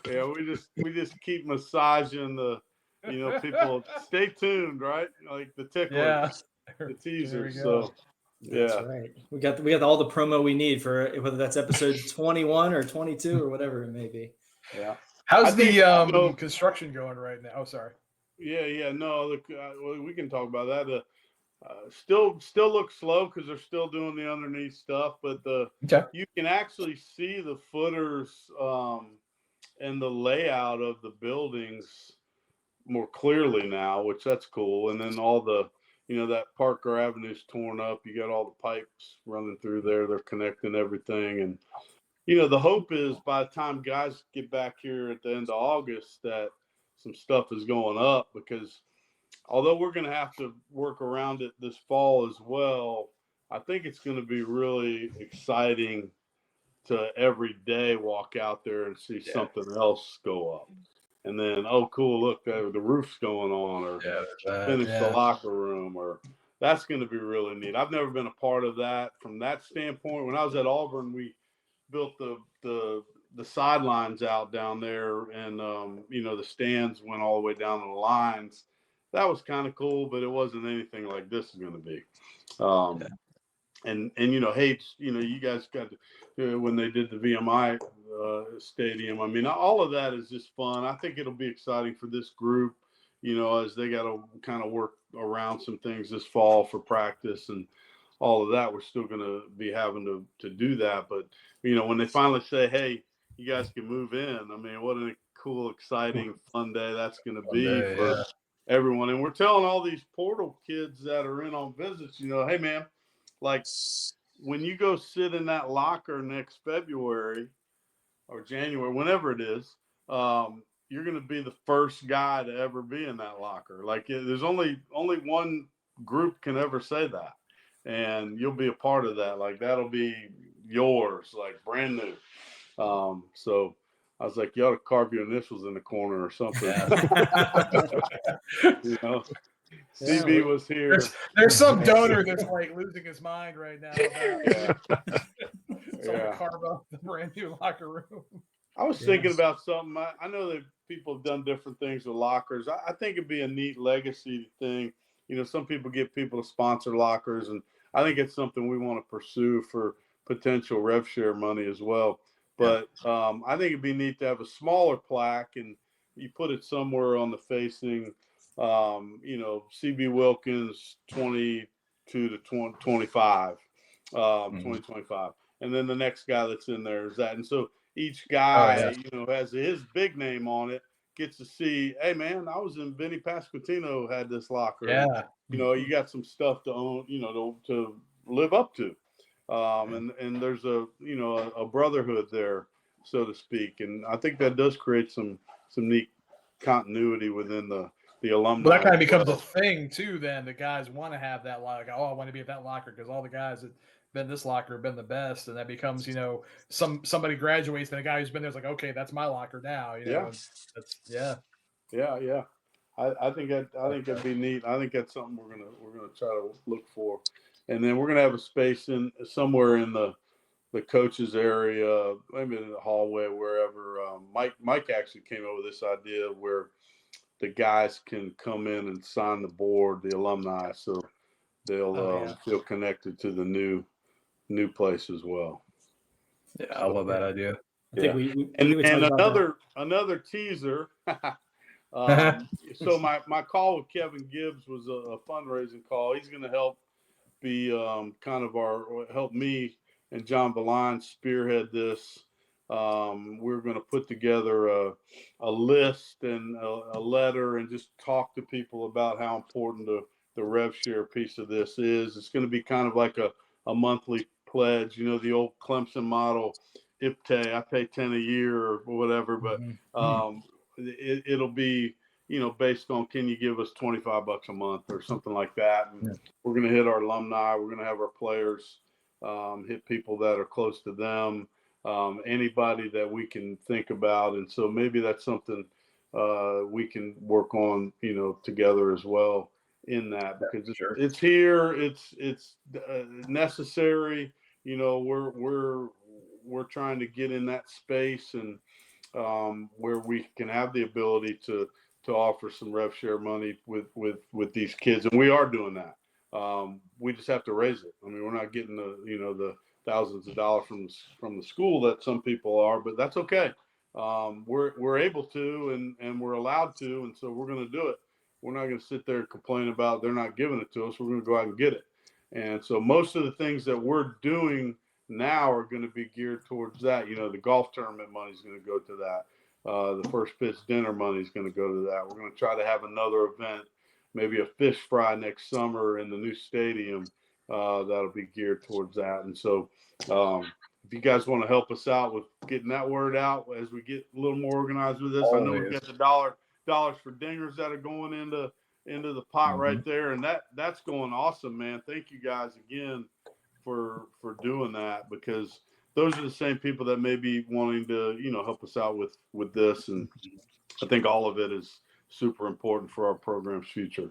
Yeah, we just keep massaging the people. Stay tuned, right? Like the tickler, the teaser. So that's right. We got all the promo we need for whether that's episode 21 or 22 or whatever it may be. Yeah. How's the construction going right now? Oh, sorry. Yeah. No, look, we can talk about that. Still looks slow because they're still doing the underneath stuff, but you can actually see the footers and the layout of the buildings more clearly now, which that's cool. And then all the that Parker Avenue's torn up. You got all the pipes running through there. They're connecting everything, and the hope is by the time guys get back here at the end of August that some stuff is going up, because although we're going to have to work around it this fall as well, I think it's going to be really exciting to every day walk out there and see something else go up. And then, oh, cool, look, the roof's going on, or finish the locker room, or that's going to be really neat. I've never been a part of that from that standpoint. When I was at Auburn, we built the sidelines out down there, and the stands went all the way down to the lines. That was kind of cool, but it wasn't anything like this is going to be. And Hates, you guys got to, when they did the VMI stadium. I mean, all of that is just fun. I think it'll be exciting for this group, as they got to kind of work around some things this fall for practice and all of that. We're still going to be having to do that, but when they finally say, hey, you guys can move in, I mean, what a cool, exciting, fun day that's going to be for everyone. And we're telling all these portal kids that are in on visits, hey, man, like when you go sit in that locker next February or January, whenever it is, you're going to be the first guy to ever be in that locker. Like there's only one group can ever say that, and you'll be a part of that. Like that'll be yours, like brand new. So I was like, you ought to carve your initials in the corner or something. CB was here. There's some donor that's like losing his mind right now about carve up the brand new locker room. I was thinking about something. I know that people have done different things with lockers. I think it'd be a neat legacy thing. Some people get people to sponsor lockers, and I think it's something we want to pursue for potential rev share money as well. But I think it'd be neat to have a smaller plaque, and you put it somewhere on the facing, CB Wilkins 22 to 25, 2025. And then the next guy that's in there is that. And so each guy, has his big name on it, gets to see, hey, man, I was in Benny Pasquantino had this locker. Yeah. You got some stuff to own, to live up to. And there's a brotherhood there, so to speak. And I think that does create some neat continuity within the alumni. Well, that kind of becomes a thing too. Then the guys want to have that locker. Oh, I want to be at that locker because all the guys that been this locker have been the best, and that becomes somebody graduates and the guy who's been there is like, okay, that's my locker now. I think that'd be neat. I think that's something we're gonna try to look for, and then we're gonna have a space in somewhere in the coaches area, maybe in the hallway, wherever. Mike actually came up with this idea where the guys can come in and sign the board, the alumni, so they'll feel connected to the new place as well. Yeah, I love that idea. I think we another teaser. So my call with Kevin Gibbs was a fundraising call. He's going to help be kind of help me and John Valine spearhead this. We're going to put together a list and a letter and just talk to people about how important the rev share piece of this is. It's going to be kind of like a monthly pledge, the old Clemson model. IPTAY, I pay 10 a year or whatever, but it'll be, based on, can you give us $25 a month or something like that? And we're going to hit our alumni. We're going to have our players hit people that are close to them, anybody that we can think about. And so maybe that's something we can work on, together as well in that, because it's here. It's necessary. We're trying to get in that space and where we can have the ability to offer some rev share money with these kids, and we are doing that. We just have to raise it. I mean, we're not getting the thousands of dollars from the school that some people are, but that's okay. We're able to and we're allowed to, and so we're going to do it. We're not going to sit there and complain about they're not giving it to us. We're going to go out and get it. And so most of the things that we're doing now are going to be geared towards that. The golf tournament money is going to go to that. The first pitch dinner money is going to go to that. We're going to try to have another event, maybe a fish fry next summer in the new stadium that'll be geared towards that. And so if you guys want to help us out with getting that word out as we get a little more organized with this, I know we've got the dollars for dingers that are going into the pot right there, and that's going awesome, man. Thank you guys again for doing that, because those are the same people that may be wanting to help us out with this, and I think all of it is super important for our program's future.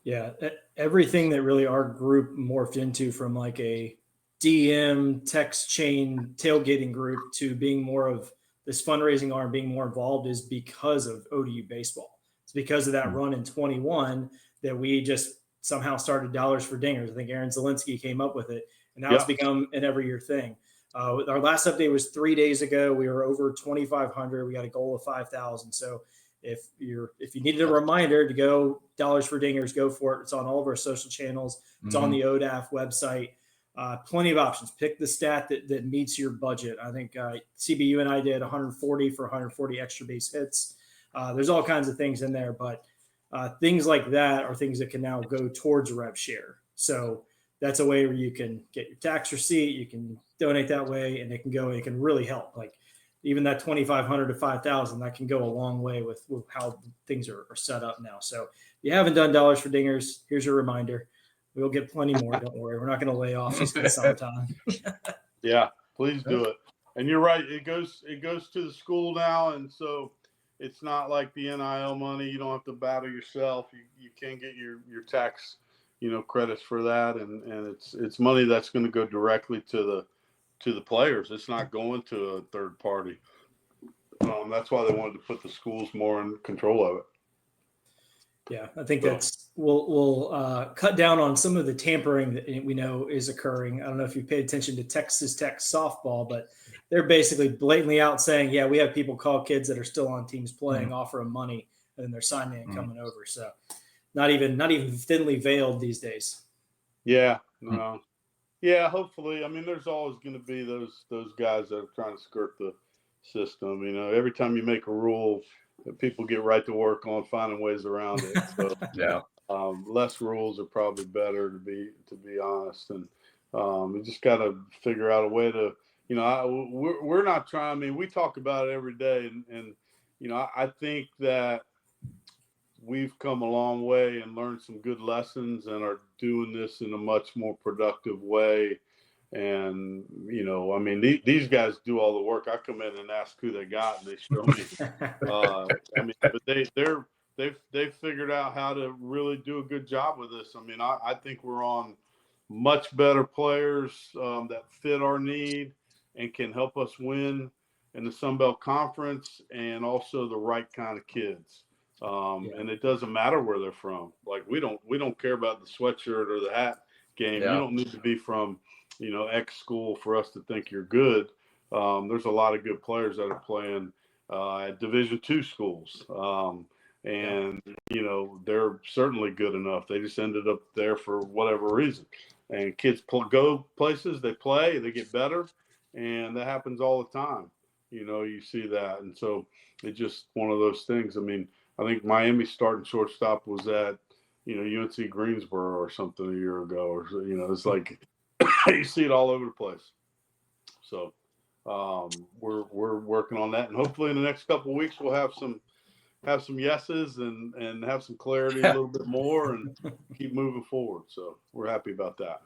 Yeah, everything that really our group morphed into, from like a DM text chain tailgating group to being more of this fundraising arm, being more involved, is because of ODU baseball. It's because of that run in 21 that we just somehow started Dollars for Dingers. I think Aaron Zielinski came up with it, and now it's become an every year thing. Our last update was 3 days ago. We were over 2,500. We got a goal of 5,000. So if you needed a reminder to go Dollars for Dingers, go for it. It's on all of our social channels. It's on the ODAF website. Plenty of options. Pick the stat that meets your budget. I think CBU and I did 140 for 140 extra base hits. There's all kinds of things in there, but things like that are things that can now go towards rev share. So that's a way where you can get your tax receipt, you can donate that way, and it can really help. Like even that 2,500 to 5,000, that can go a long way with how things are set up now. So if you haven't done Dollars for Dingers, here's your reminder. We'll get plenty more. Don't worry. We're not going to lay off just in summertime. Yeah, please do it. And you're right. It goes to the school now. And so it's not like the NIL money. You don't have to battle yourself. You can get your tax, credits for that. And it's money that's going to go directly to the players. It's not going to a third party. That's why they wanted to put the schools more in control of it. Yeah, I think we'll cut down on some of the tampering that we know is occurring. I don't know if you paid attention to Texas Tech softball, but they're basically blatantly out saying, yeah, we have people call kids that are still on teams playing, offer them money, and then they're signing and coming over. So not even thinly veiled these days. Yeah, no. Yeah, hopefully. I mean, there's always going to be those guys that are trying to skirt the system. Every time you make a rule, people get right to work on finding ways around it. So less rules are probably better, to be honest. And we just got to figure out a way to, we're not trying. I mean, we talk about it every day, and I think that we've come a long way and learned some good lessons and are doing this in a much more productive way. And, I mean, these guys do all the work. I come in and ask who they got, and they show me. But they've figured out how to really do a good job with this. I mean, I think we're on much better players that fit our need and can help us win in the Sun Belt Conference, and also the right kind of kids. And it doesn't matter where they're from. Like we don't care about the sweatshirt or the hat game. You don't need to be from, X school for us to think you're good. There's a lot of good players that are playing at Division II schools. And they're certainly good enough. They just ended up there for whatever reason. and kids go places, they play, they get better, and that happens all the time. You see that, and so it's just one of those things. I mean, I think Miami's starting shortstop was at UNC Greensboro or something a year ago, or it's like you see it all over the place. So we're working on that, and hopefully in the next couple of weeks we'll have some yeses and have some clarity a little bit more and keep moving forward. So we're happy about that.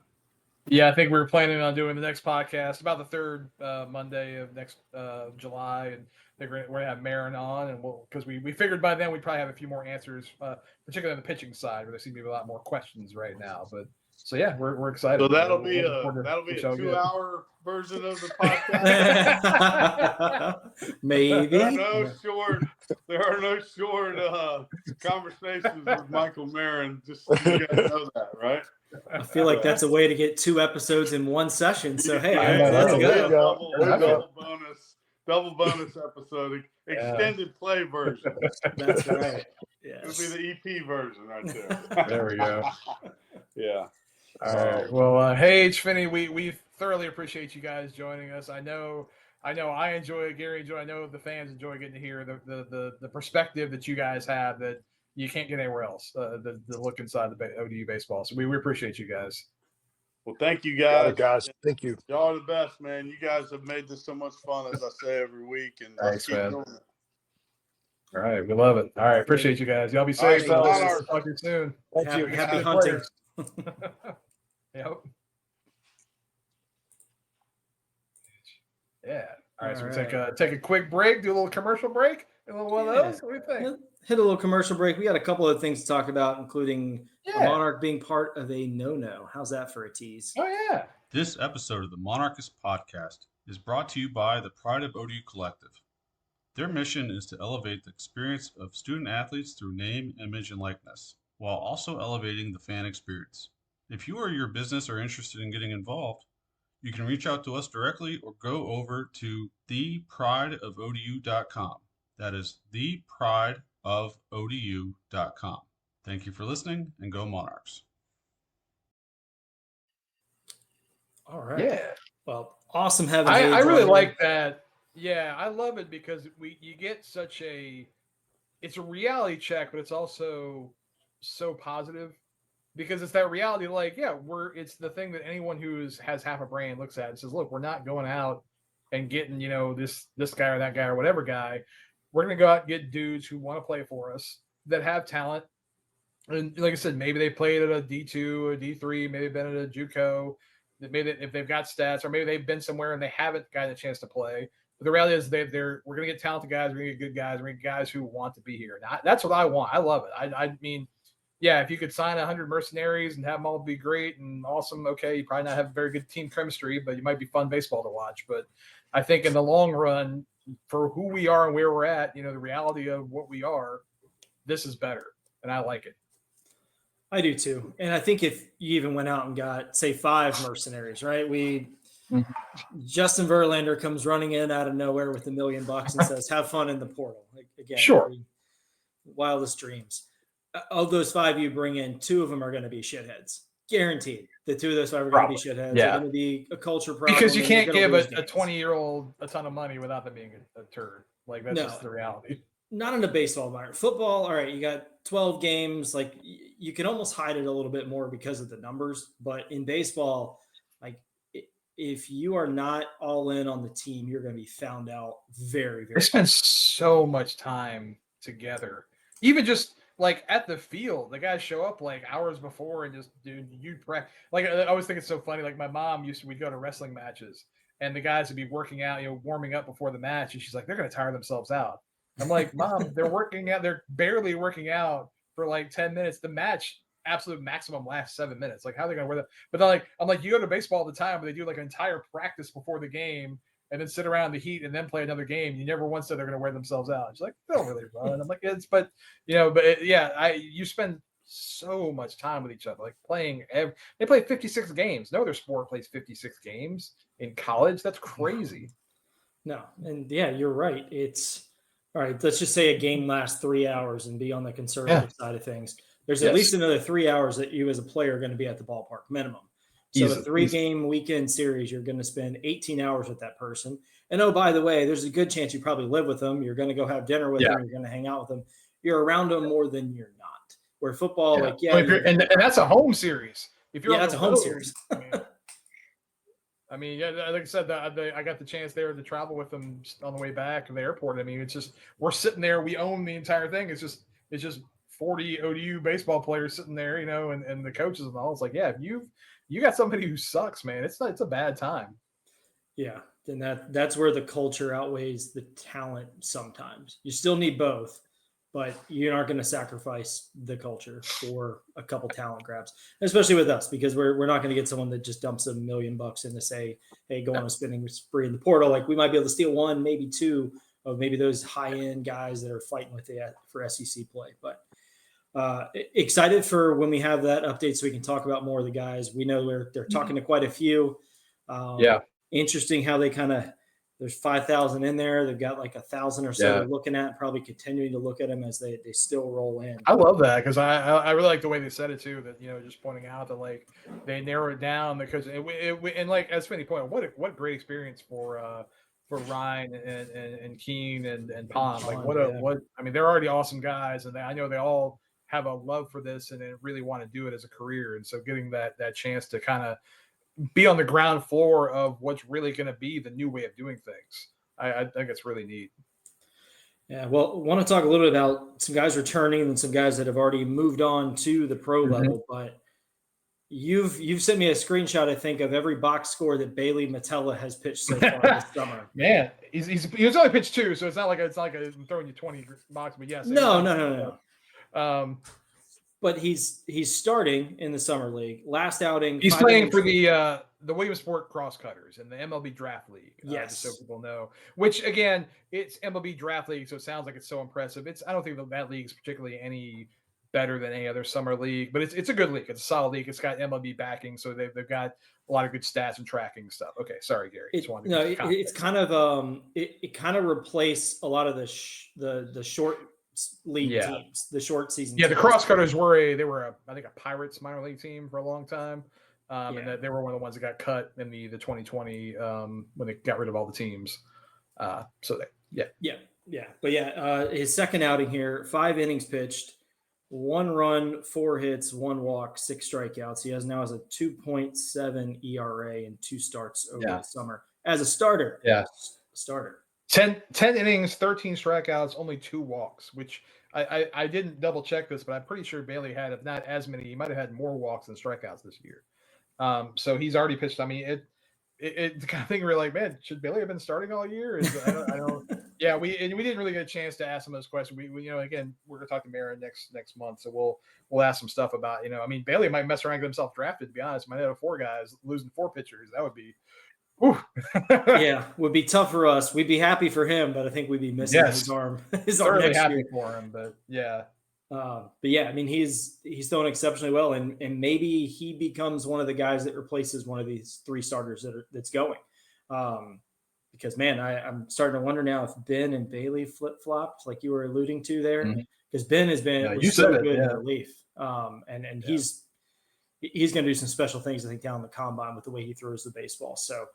Yeah, I think we were planning on doing the next podcast about the third Monday of next July, and we're going to have Marin on, and because we figured by then we'd probably have a few more answers, particularly on the pitching side, where there seem to be a lot more questions right now. But so yeah, we're excited. So that'll be a 2-hour version of the podcast. Maybe there are no short conversations with Michael Marin. Just so you guys know that, right? I feel like that's a way to get 2 episodes in one session. So hey, let's go. Double bonus episode, extended play version. That's right. Yeah, it'll be the EP version right there. There we go. Yeah. All right. Well, hey, Finny, we thoroughly appreciate you guys joining us. I know I enjoy it. Gary enjoy. I know the fans enjoy getting to hear the perspective that you guys have that you can't get anywhere else. The look inside the ODU baseball. So we appreciate you guys. Well, thank you guys. Guys, thank you. Y'all are the best, man. You guys have made this so much fun, as I say every week. And thanks, man. All right, we love it. All right, appreciate you guys. Y'all be safe. Fellas. Talk to you soon. Thank you. Happy hunting. Yep. Yeah. All right, so we take a quick break, do a little commercial break, a little one of those. What do you think? Hit a little commercial break. We got a couple of things to talk about, including a Monarch being part of a no-no. How's that for a tease? Oh, yeah. This episode of the Monarchs podcast is brought to you by the Pride of ODU Collective. Their mission is to elevate the experience of student athletes through name, image, and likeness, while also elevating the fan experience. If you or your business are interested in getting involved, you can reach out to us directly or go over to theprideofodu.com. That is theprideofodu.com. Thank you for listening, and go Monarchs. All right. Yeah. Well, awesome having you. I really like that. Yeah, I love it because you get such it's a reality check, but it's also so positive because it's that reality. Like, yeah, it's the thing that anyone who has half a brain looks at and says, look, we're not going out and getting, this guy or that guy or whatever guy. We're going to go out and get dudes who want to play for us that have talent. And like I said, maybe they played at a D2, a D3, maybe been at a JUCO, maybe if they've got stats, or maybe they've been somewhere and they haven't gotten a chance to play. But the reality is we're going to get talented guys, we're going to get good guys, we're going to get guys who want to be here. And that's what I want. I love it. I mean, yeah, if you could sign 100 mercenaries and have them all be great and awesome, okay, you probably not have very good team chemistry, but you might be fun baseball to watch. But I think in the long run, for who we are and where we're at, the reality of what we are, this is better. And I like it. I do too. And I think if you even went out and got, say, 5 mercenaries, right? Justin Verlander comes running in out of nowhere with $1 million and says, have fun in the portal. Again, sure. Wildest dreams. Of those 5 you bring in, 2 of them are going to be shitheads. Guaranteed. The 2 of those 5 are going to be shitheads. Yeah. They're going to be a culture problem. Because you can't give a 20-year-old a ton of money without them being a turd. Like, that's just the reality. Not in a baseball environment. Football, all right, you got 12 games. Like, you can almost hide it a little bit more because of the numbers. But in baseball, like, if you are not all in on the team, you're going to be found out very, very They spend so much time together. Even just like at the field, the guys show up like hours before and just, dude, you practice. Like, I always think it's so funny. Like, my mom we'd go to wrestling matches and the guys would be working out, warming up before the match. And she's like, they're going to tire themselves out. I'm like, Mom, they're working out. They're barely working out for like 10 minutes. The match, absolute maximum, lasts 7 minutes. Like, how are they going to wear that? But then, I'm like, you go to baseball all the time, but they do like an entire practice before the game and then sit around in the heat and then play another game. You never once said they're going to wear themselves out. She's like, they don't really run. I'm like, you spend so much time with each other, like playing. They play 56 games. No other sport plays 56 games in college. That's crazy. No. And yeah, you're right. It's all right. Let's just say a game lasts 3 hours and be on the conservative side of things. There's at least another 3 hours that you as a player are going to be at the ballpark minimum. So a 3-game weekend series, you're going to spend 18 hours with that person. And oh, by the way, there's a good chance you probably live with them. You're going to go have dinner with them. You're going to hang out with them. You're around them more than you're not. Where football, and that's a home series. If you're that's a home series. I mean, like I said, I got the chance there to travel with them on the way back to the airport. I mean, it's just we're sitting there, we own the entire thing. It's just 40 ODU baseball players sitting there, and the coaches and all. It's like, yeah, if you got somebody who sucks, man, it's a bad time. Yeah, then that's where the culture outweighs the talent. Sometimes you still need both, but you aren't going to sacrifice the culture for a couple talent grabs, especially with us, because we're not going to get someone that just dumps $1 million in to say, hey, go on a spending spree in the portal. Like, we might be able to steal one, maybe two of maybe those high-end guys that are fighting with for SEC play. But excited for when we have that update so we can talk about more of the guys. We know they're talking to quite a few. Interesting how they there's 5,000 in there. They've got like 1,000 or so they're looking at, probably continuing to look at them as they still roll in. I love that because I really like the way they said it too. That just pointing out that like they narrow it down because and like as Finny pointed, what great experience for Ryan and Keen and Pond. Like what I mean, they're already awesome guys, and I know they all have a love for this and they really want to do it as a career. And so getting that chance to kind of be on the ground floor of what's really going to be the new way of doing things. I think it's really neat. Yeah, well, I want to talk a little bit about some guys returning and some guys that have already moved on to the pro level. But you've sent me a screenshot, I think, of every box score that Bailey Metella has pitched so far this summer. Man, he's only pitched 2, so it's not like I'm throwing you 20 box. But yes, no. But he's starting in the summer league. Last outing, he's playing for the Williamsport Crosscutters in the MLB Draft League. Yes, just so people know. Which again, it's MLB Draft League, so it sounds like it's so impressive. I don't think that league is particularly any better than any other summer league, but it's a good league. It's a solid league. It's got MLB backing, so they've got a lot of good stats and tracking stuff. Okay, sorry, Gary. It's kind of it kind of replaced a lot of the short league teams, the short season. Yeah, teams. The Crosscutters were I think a Pirates minor league team for a long time, and they were one of the ones that got cut in the 2020 when they got rid of all the teams. But his second outing here, 5 innings pitched, 1 run, 4 hits, 1 walk, 6 strikeouts. He now has a 2.7 ERA and 2 starts over the summer as a starter. Yeah, starter. 10 innings, 13 strikeouts, only 2 walks, which I didn't double check this, but I'm pretty sure Bailey had, if not as many, he might have had more walks than strikeouts this year. So he's already pitched. I mean, it's the kind of thing where you're like, man, should Bailey have been starting all year? I don't. Yeah, we didn't really get a chance to ask him those questions. We again, we're gonna talk to Mara next month, so we'll ask some stuff about, I mean, Bailey might mess around and get himself drafted. To be honest, might have 4 guys losing 4 pitchers. That would be. Would be tough for us. We'd be happy for him, but I think we'd be missing his arm. His arm next happy year. For him, but yeah. I mean, he's throwing exceptionally well, and maybe he becomes one of the guys that replaces one of these 3 starters that's going. Because man, I'm starting to wonder now if Ben and Bailey flip flopped, like you were alluding to there, because Ben has been so good in relief, and he's going to do some special things, I think, down the combine with the way he throws the baseball. So.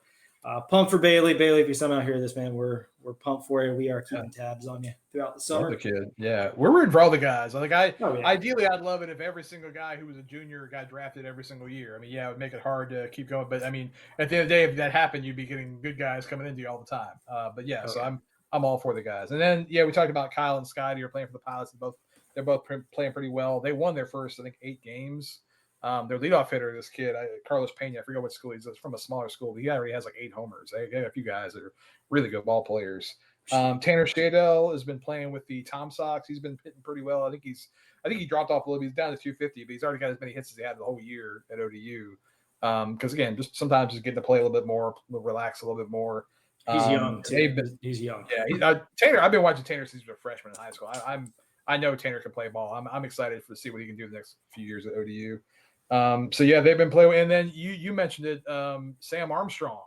Pumped for Bailey. Bailey, if you somehow hear this, man, we're pumped for you. We are keeping tabs on you throughout the summer. Love the kid. Yeah, we're rooting for all the guys. Ideally, I'd love it if every single guy who was a junior got drafted every single year. I mean, it would make it hard to keep going. But I mean, at the end of the day, if that happened, you'd be getting good guys coming into you all the time. So I'm all for the guys. And then we talked about Kyle and Scotty are playing for the Pilots. They're both playing pretty well. They won their first, I think, 8 games. Their leadoff hitter, this kid, Carlos Pena, I forget what school he's from, a smaller school, but he already has like 8 homers. They got a few guys that are really good ball players. Tanner Shadell has been playing with the Tom Sox. He's been hitting pretty well. I think he dropped off a little bit. He's down to 250, but he's already got as many hits as he had the whole year at ODU. Because again, just sometimes he's getting to play a little bit more, relax a little bit more. He's young. He's young. Yeah, Tanner. I've been watching Tanner since he was a freshman in high school. I know Tanner can play ball. I'm excited to see what he can do the next few years at ODU. They've been playing, and then you mentioned it, Sam Armstrong,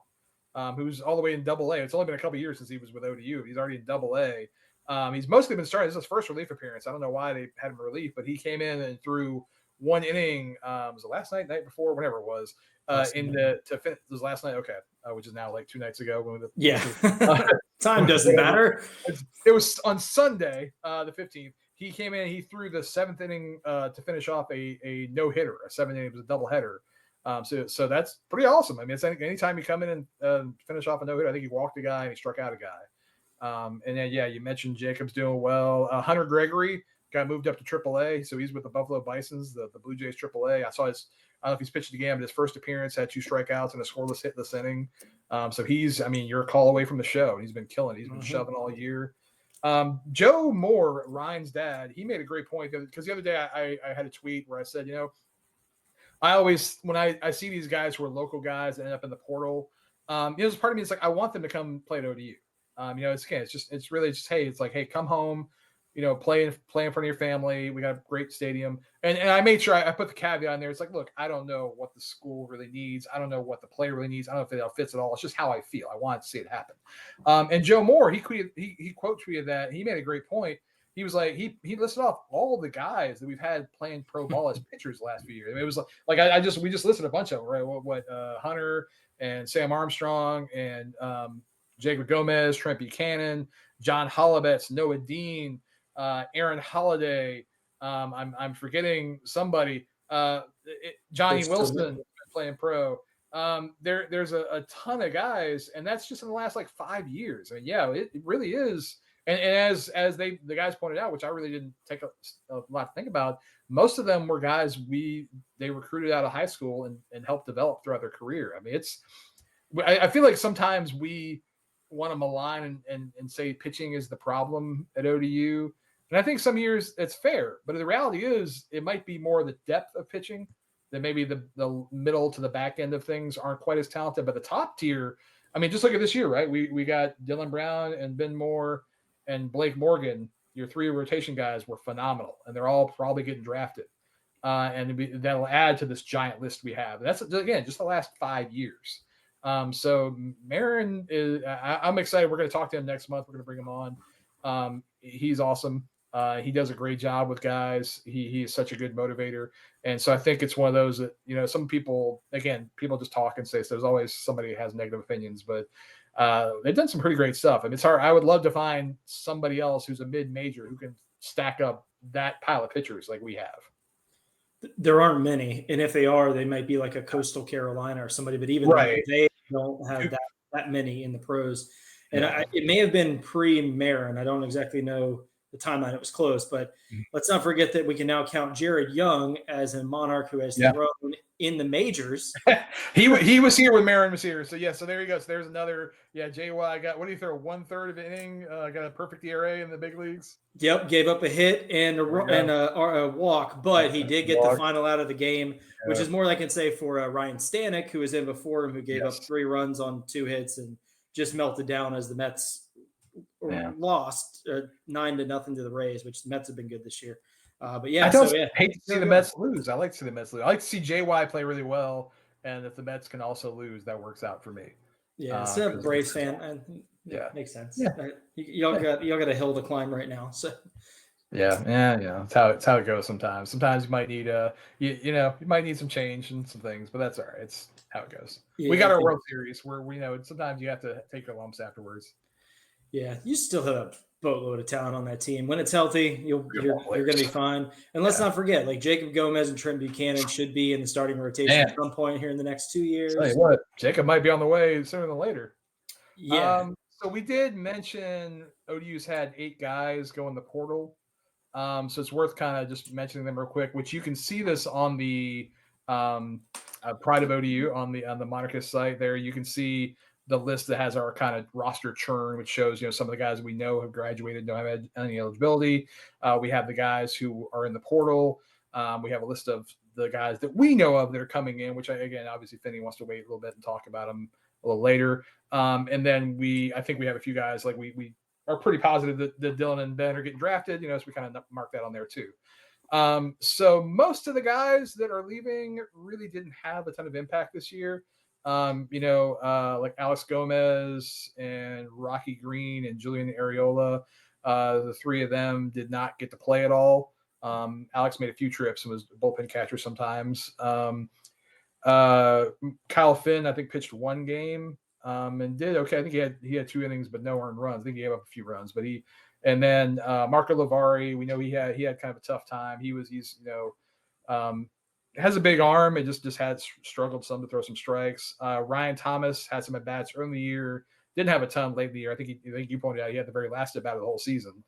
who's all the way in Double-A. It's only been a couple of years since he was with ODU. He's already in Double-A. He's mostly been starting. This is his first relief appearance. I don't know why they had him relief, but he came in and threw one inning. Was it last night before, whatever it was? It was last night. Okay, which is now like 2 nights ago. Time doesn't matter. It was on Sunday, the 15th. He came in. He threw the 7th inning to finish off a no hitter. A 7th inning was a double header. So that's pretty awesome. I mean, it's anytime you come in and finish off a no hitter. I think he walked a guy and he struck out a guy. And then you mentioned Jacob's doing well. Hunter Gregory got moved up to AAA, so he's with the Buffalo Bisons, the Blue Jays AAA. I don't know if he's pitched the game, but his first appearance had 2 strikeouts and a scoreless hit this inning. So you're a call away from the show. He's been killing. He's been shoving all year. Joe Moore, Ryan's dad, he made a great point because the other day I had a tweet where I said, I always, when I see these guys who are local guys that end up in the portal, there's part of me, it's like, I want them to come play at ODU. It's really just, hey, it's like, hey, come home, play in front of your family. We got a great stadium. And I made sure I put the caveat in there. It's like, look, I don't know what the school really needs. I don't know what the player really needs. I don't know if it fits at all. It's just how I feel. I want to see it happen. And Joe Moore, he quote tweeted that. He made a great point. He was like, he listed off all the guys that we've had playing pro ball as pitchers the last few years. I mean, it was like we just listed a bunch of them, right? What Hunter and Sam Armstrong and Jacob Gomez, Trent Buchanan, John Hollabetz, Noah Dean, Aaron Holiday. I'm forgetting somebody. Johnny Wilson playing pro. There's a ton of guys, and that's just in the last like 5 years. I mean, it really is. And as the guys pointed out, which I really didn't take a lot to think about, most of them were guys they recruited out of high school and helped develop throughout their career. I mean, I feel like sometimes we want to malign and say pitching is the problem at ODU. And I think some years it's fair, but the reality is it might be more the depth of pitching that maybe the middle to the back end of things aren't quite as talented. But the top tier, I mean, just look at this year, right? We got Dylan Brown and Ben Moore and Blake Morgan. Your 3 rotation guys were phenomenal, and they're all probably getting drafted. And that'll add to this giant list we have. That's, again, just the last 5 years. So Marin is, I'm excited. We're going to talk to him next month. We're going to bring him on. He's awesome. He does a great job with guys. He is such a good motivator. And so I think it's one of those that, some people just talk and say, so there's always somebody who has negative opinions, but they've done some pretty great stuff. I mean, it's hard. I would love to find somebody else who's a mid-major who can stack up that pile of pitchers like we have. There aren't many. And if they are, they might be like a Coastal Carolina or somebody, but even they don't have that many in the pros. And it may have been pre-Marin. I don't exactly know the timeline. It was close, but let's not forget that we can now count Jared Young as a Monarch who has thrown in the majors. he was here when Marin was here. So so there you go. So there's another JY got, what do you throw, 1/3 of an inning, got a perfect ERA in the big leagues. Yep, gave up a hit and a walk, but he did get the final out of the game, which is more than I can say for Ryan Stanek, who was in before him, who gave up 3 runs on 2 hits and just melted down as the Mets lost 9-0 to the Rays, which the Mets have been good this year. But I don't hate to see the Mets lose. I like to see the Mets lose. I like to see JY play really well, and if the Mets can also lose, that works out for me. Yeah, it's a Braves fan. Makes sense. Yeah, y'all got a hill to climb right now. So yeah. It's how it goes sometimes. Sometimes you might need you might need some change and some things, but that's all right. It's how it goes. Yeah, we got our World Series where we know sometimes you have to take your lumps afterwards. Yeah, you still have a boatload of talent on that team. When it's healthy, you're going to be fine. And let's not forget, like Jacob Gomez and Trent Buchanan should be in the starting rotation at some point here in the next 2 years. Tell you what, Jacob might be on the way sooner than later. Yeah. So we did mention ODU's had 8 guys go in the portal. So it's worth kind of just mentioning them real quick, which you can see this on the Pride of ODU on the Monarchs site. There you can see the list that has our kind of roster churn, which shows, some of the guys we know have graduated, don't have any eligibility. We have the guys who are in the portal. We have a list of the guys that we know of that are coming in, which obviously Finny wants to wait a little bit and talk about them a little later. And then I think we have a few guys like we are pretty positive that Dylan and Ben are getting drafted, so we kind of mark that on there too. So most of the guys that are leaving really didn't have a ton of impact this year. Like Alex Gomez and Rocky Green and Julian Areola, the 3 of them did not get to play at all. Alex made a few trips and was bullpen catcher sometimes. Kyle Finn, I think, pitched one game and did okay. I think he had 2 innings, but no earned runs. I think he gave up a few runs, but and then Marco Lavari, we know he had kind of a tough time. He's has a big arm. It just had struggled some to throw some strikes. Ryan Thomas had some at bats early in the year. Didn't have a ton late in the year. I think you pointed out he had the very last at bat of the whole season.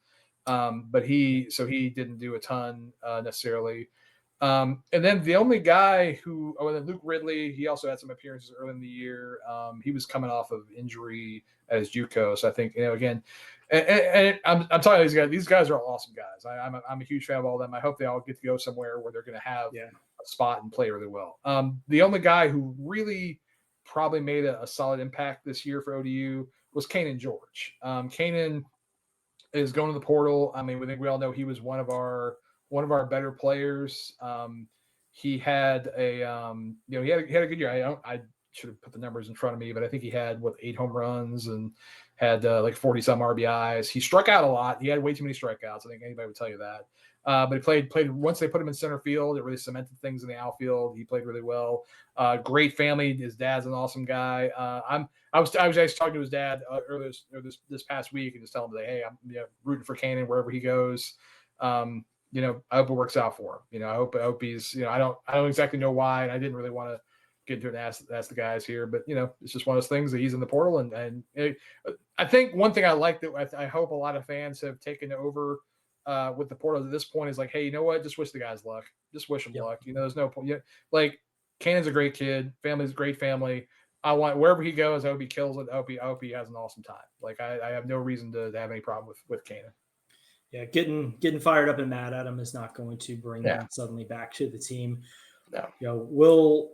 But he didn't do a ton necessarily. And then the only guy who, Luke Ridley, he also had some appearances early in the year. He was coming off of injury at his JUCO. So I think, again, and I'm telling you, these guys are all awesome guys. I'm a huge fan of all of them. I hope they all get to go somewhere where they're going to have a spot and play really well. The only guy who really probably made a solid impact this year for ODU was Kanan George. Kanan is going to the portal. I mean, we all know he was one of our better players. He had he had a good year. I should have put the numbers in front of me, but I think he had 8 home runs and had 40 some RBIs. He struck out a lot. He had way too many strikeouts. I think anybody would tell you that. But he played once they put him in center field, it really cemented things in the outfield. He played really well. Great family. His dad's an awesome guy. I was actually talking to his dad earlier this past week and just telling him that, hey, I'm rooting for Kanan wherever he goes. I hope it works out for him. I hope he's, I don't exactly know why, and I didn't really want to get into it and ask the guys here, but it's just one of those things that he's in the portal, and I think one thing I like that I hope a lot of fans have taken over with the portal at this point is like, hey, you know what? Just wish the guys luck. Just wish them luck. There's no point. Like, Kanan's a great kid. Family's a great family. I want wherever he goes, I hope he kills it. I hope he has an awesome time. Like, I have no reason to have any problem with Kanan. Yeah, getting fired up and mad at him is not going to bring him suddenly back to the team. No. We'll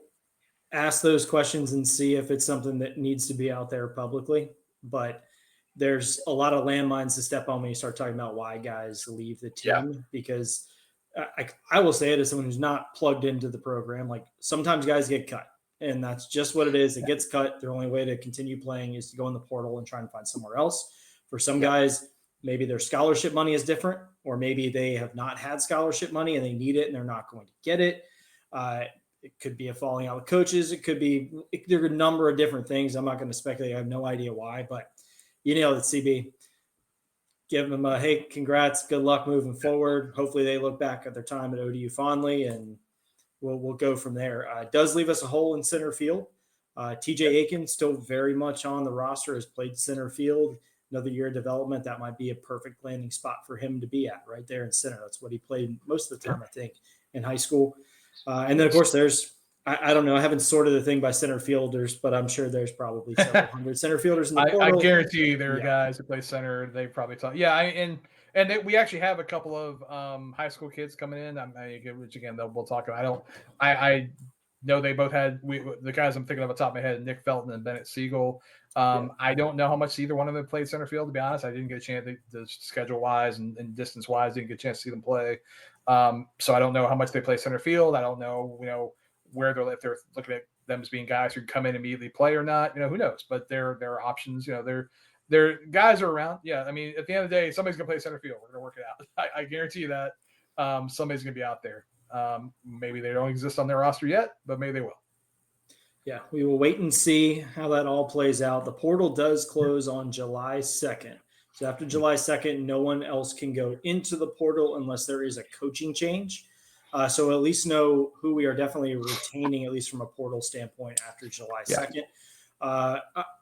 ask those questions and see if it's something that needs to be out there publicly. But there's a lot of landmines to step on when you start talking about why guys leave the team. Because I will say it as someone who's not plugged into the program. Like, sometimes guys get cut, and that's just what it is. It gets cut. Their only way to continue playing is to go in the portal and try and find somewhere else. For some guys, maybe their scholarship money is different, or maybe they have not had scholarship money and they need it and they're not going to get it. It could be a falling out with coaches. There are a number of different things. I'm not going to speculate. I have no idea why, but that CB, give them a, hey, congrats, good luck moving forward. Hopefully they look back at their time at ODU fondly, and we'll go from there. It does leave us a hole in center field. TJ Aiken, still very much on the roster, has played center field. Another year of development, that might be a perfect landing spot for him to be at, right there in center. That's what he played most of the time, I think, in high school. And then, of course, there's I don't know. I haven't sorted the thing by center fielders, but I'm sure there's probably several hundred center fielders in the portal. I guarantee you there are guys who play center. They probably talk. Yeah, and we actually have a couple of high school kids coming in. Which again, we'll talk about. I know they both had the guys I'm thinking of off the top of my head, Nick Felton and Bennett Siegel. I don't know how much either one of them played center field, to be honest. I didn't get a chance to schedule wise and distance wise, didn't get a chance to see them play. So I don't know how much they play center field. I don't know, where if they're looking at them as being guys who can come in and immediately play or not, who knows, but there are options, their guys are around. Yeah. I mean, at the end of the day, somebody's gonna play center field. We're gonna work it out. I guarantee you that somebody's gonna be out there. Maybe they don't exist on their roster yet, but maybe they will. Yeah, we will wait and see how that all plays out. The portal does close on July 2nd. So after July 2nd, no one else can go into the portal unless there is a coaching change. So at least know who we are definitely retaining, at least from a portal standpoint, after July 2nd.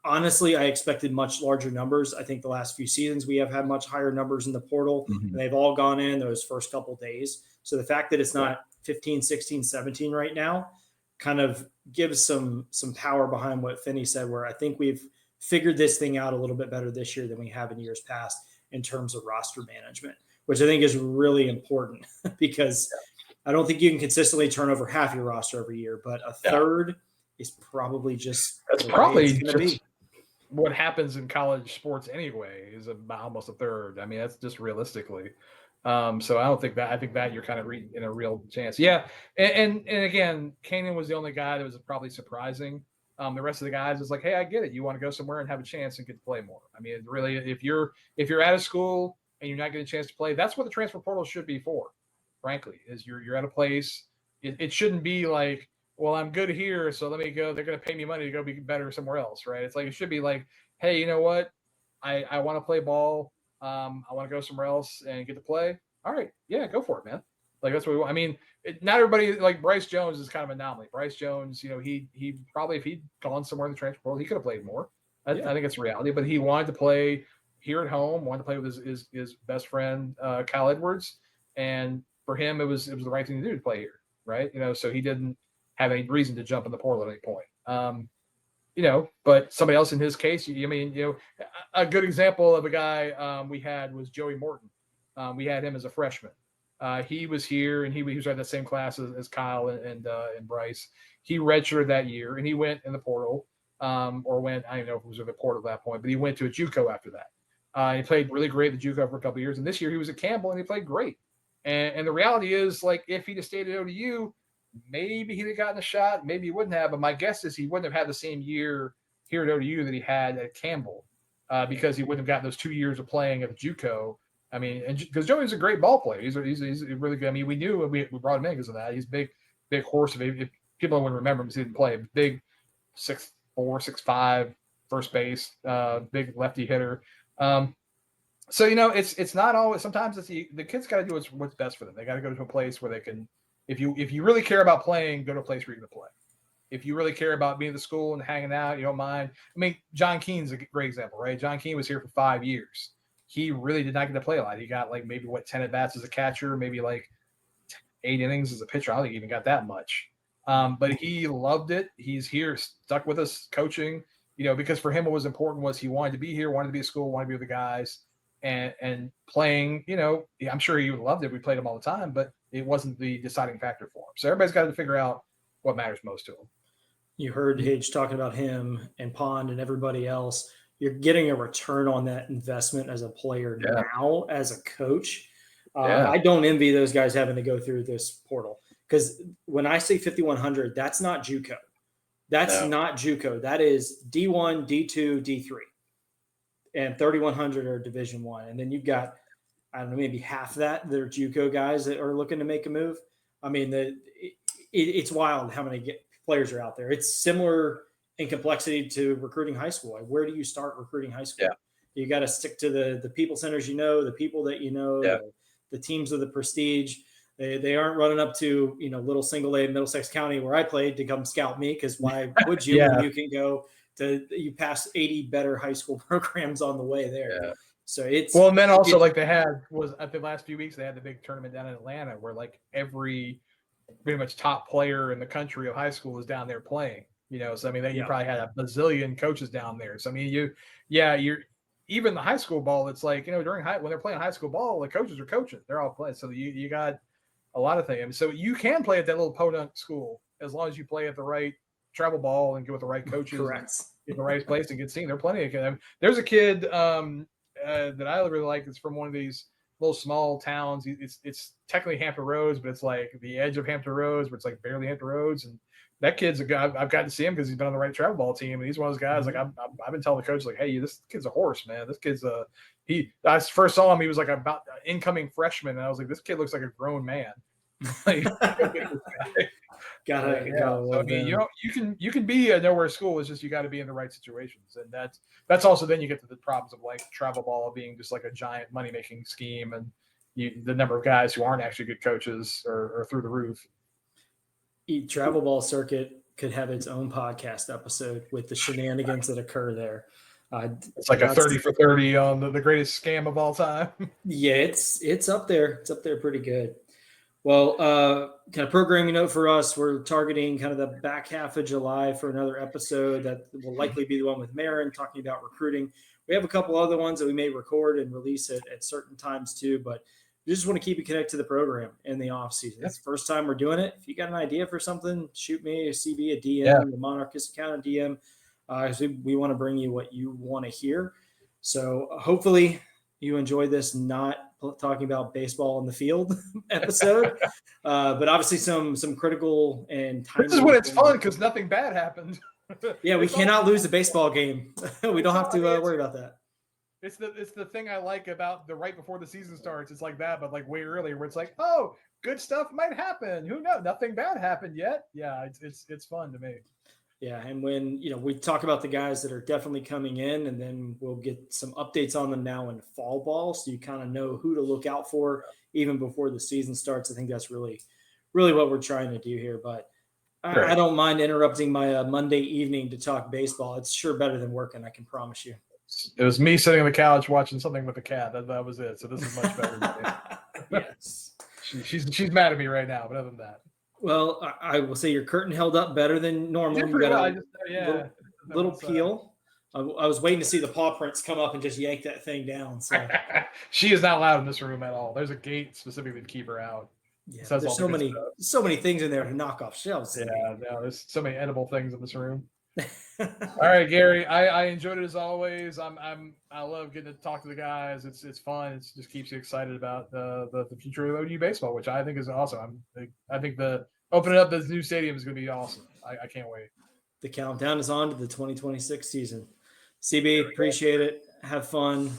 Honestly, I expected much larger numbers. I think the last few seasons we have had much higher numbers in the portal, and they've all gone in those first couple days. So the fact that it's not 15, 16, 17 right now kind of gives some power behind what Finny said, where I think we've figured this thing out a little bit better this year than we have in years past in terms of roster management, which I think is really important because I don't think you can consistently turn over half your roster every year, but a third is probably just what happens in college sports anyway, is about almost a third. I mean, that's just realistically. So I don't think that. I think that you're kind of in a real chance. Yeah, and again, Kanan was the only guy that was probably surprising. The rest of the guys is like, hey, I get it. You want to go somewhere and have a chance and get to play more. I mean, really, if you're at a school and you're not getting a chance to play, that's what the transfer portal should be for. frankly, is you're at a place. It shouldn't be like, well, I'm good here, so let me go. They're going to pay me money to go be better somewhere else, right? It's like it should be like, hey, you know what? I want to play ball. I want to go somewhere else and get to play. All right, yeah, go for it, man. Like that's what we want. I mean, not everybody like Bryce Jones is kind of an anomaly. Bryce Jones, he probably if he'd gone somewhere in the transfer world, he could have played more. I think it's reality. But he wanted to play here at home. Wanted to play with his best friend Kyle Edwards, and for him, it was the right thing to do to play here, right? So he didn't have any reason to jump in the portal at any point. But somebody else in his case, a good example of a guy we had was Joey Morton. We had him as a freshman. He was here, and he was at the same class as Kyle and Bryce. He redshirted that year, and he went in the portal, or went. I don't know if it was in the portal at that point, but he went to a JUCO after that. He played really great at the JUCO for a couple of years, and this year he was at Campbell, and he played great. And the reality is, like, if he'd have stayed at ODU, maybe he'd have gotten a shot. Maybe he wouldn't have. But my guess is he wouldn't have had the same year here at ODU that he had at Campbell, because he wouldn't have gotten those 2 years of playing at the JUCO. I mean, and because Joey's a great ball player, he's really good. I mean, we knew we brought him in because of that. He's big horse. If people wouldn't remember him, he didn't play. Big 6'4", 6'5", first base, big lefty hitter. So it's not always. Sometimes it's the kids got to do what's best for them. They got to go to a place where they can. If you really care about playing, go to a place where you're going to play. If you really care about being at the school and hanging out, you don't mind. I mean, John Keene's a great example, right? John Keene was here for 5 years. He really did not get to play a lot. He got like maybe 10 at bats as a catcher, maybe like 8 innings as a pitcher. I don't think he even got that much. But he loved it. He's here, stuck with us, coaching. Because for him, what was important was he wanted to be here, wanted to be at school, wanted to be with the guys, and playing. I'm sure he loved it. We played him all the time, but it wasn't the deciding factor for him. So everybody's got to figure out what matters most to him. You heard Hage talking about him and Pond and everybody else. You're getting a return on that investment as a player now, as a coach. I don't envy those guys having to go through this portal, because when I say 5,100, that's not JUCO. That's not JUCO. That is D1, D2, D3, and 3,100 are Division I. And then you've got, I don't know, maybe half that are JUCO guys that are looking to make a move. I mean, it's wild how many players are out there. It's similar in complexity to recruiting high school. Like, where do you start recruiting high school? You got to stick to the people centers, the people that the teams of the prestige. They aren't running up to little single A Middlesex County where I played to come scout me, because why would you when you can go to you pass 80 better high school programs on the way there. So it's and then also like they had was at the last few weeks they had the big tournament down in Atlanta where like every pretty much top player in the country of high school is down there playing. So I mean, you probably had a bazillion coaches down there. So I mean, you're even the high school ball. It's like when they're playing high school ball, the coaches are coaching. They're all playing. So you got a lot of things. I mean, so you can play at that little podunk school as long as you play at the right travel ball and get with the right coaches, in the right place and get seen. There are plenty of kids. I mean, there's a kid that I really like. It's from one of these little small towns. It's technically Hampton Roads, but it's like the edge of Hampton Roads, but it's like barely Hampton Roads. And that kid's a guy I've gotten to see him because he's been on the right travel ball team, and he's one of those guys. Like I've been telling the coach, like, hey, this kid's a horse, man. This kid's I first saw him, he was like about incoming freshman, and I was like, this kid looks like a grown man. Like, gotta so, I mean, you can be a nowhere school. It's just you got to be in the right situations, and that's also then you get to the problems of like travel ball being just like a giant money making scheme, and the number of guys who aren't actually good coaches are through the roof. Travel ball circuit could have its own podcast episode with the shenanigans that occur there. It's like a 30 for 30 on the greatest scam of all time. Yeah, it's up there. It's up there pretty good. Well, kind of programming note for us, we're targeting kind of the back half of July for another episode that will likely be the one with Marin talking about recruiting. We have a couple other ones that we may record and release at certain times too, but we just want to keep it connected to the program in the off season. It's the first time we're doing it. If you got an idea for something, shoot me a CV, a DM, the Monarchs account, a DM. We want to bring you what you want to hear. So hopefully you enjoy this not talking about baseball in the field episode, but obviously some critical and timely. This is when it's fun because nothing bad happened. Yeah, we cannot lose a baseball game. We don't have to worry about that. It's the thing I like about the right before the season starts. It's like that, but like way earlier, where it's like, oh, good stuff might happen. Who knows? Nothing bad happened yet. Yeah, it's fun to me. Yeah, and when we talk about the guys that are definitely coming in, and then we'll get some updates on them now in fall ball, so you kind of know who to look out for even before the season starts. I think that's really, really what we're trying to do here. But I don't mind interrupting my Monday evening to talk baseball. It's sure better than working, I can promise you. It was me sitting on the couch watching something with a cat. That was it. So this is much better. Yes. She's mad at me right now, but other than that. Well, I will say your curtain held up better than normal. You got a little peel. I was waiting to see the paw prints come up and just yank that thing down. So she is not allowed in this room at all. There's a gate specifically to keep her out. Yeah, there's so many things in there to knock off shelves. Yeah, there's so many edible things in this room. All right, Gary, I enjoyed it as always. I love getting to talk to the guys. It's fun. It just keeps you excited about the future of OU baseball, which I think is awesome. I think the opening up this new stadium is going to be awesome. I can't wait. The countdown is on to the 2026 season. CB, appreciate it. Have fun,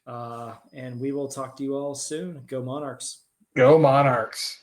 and we will talk to you all soon. Go Monarchs! Go Monarchs!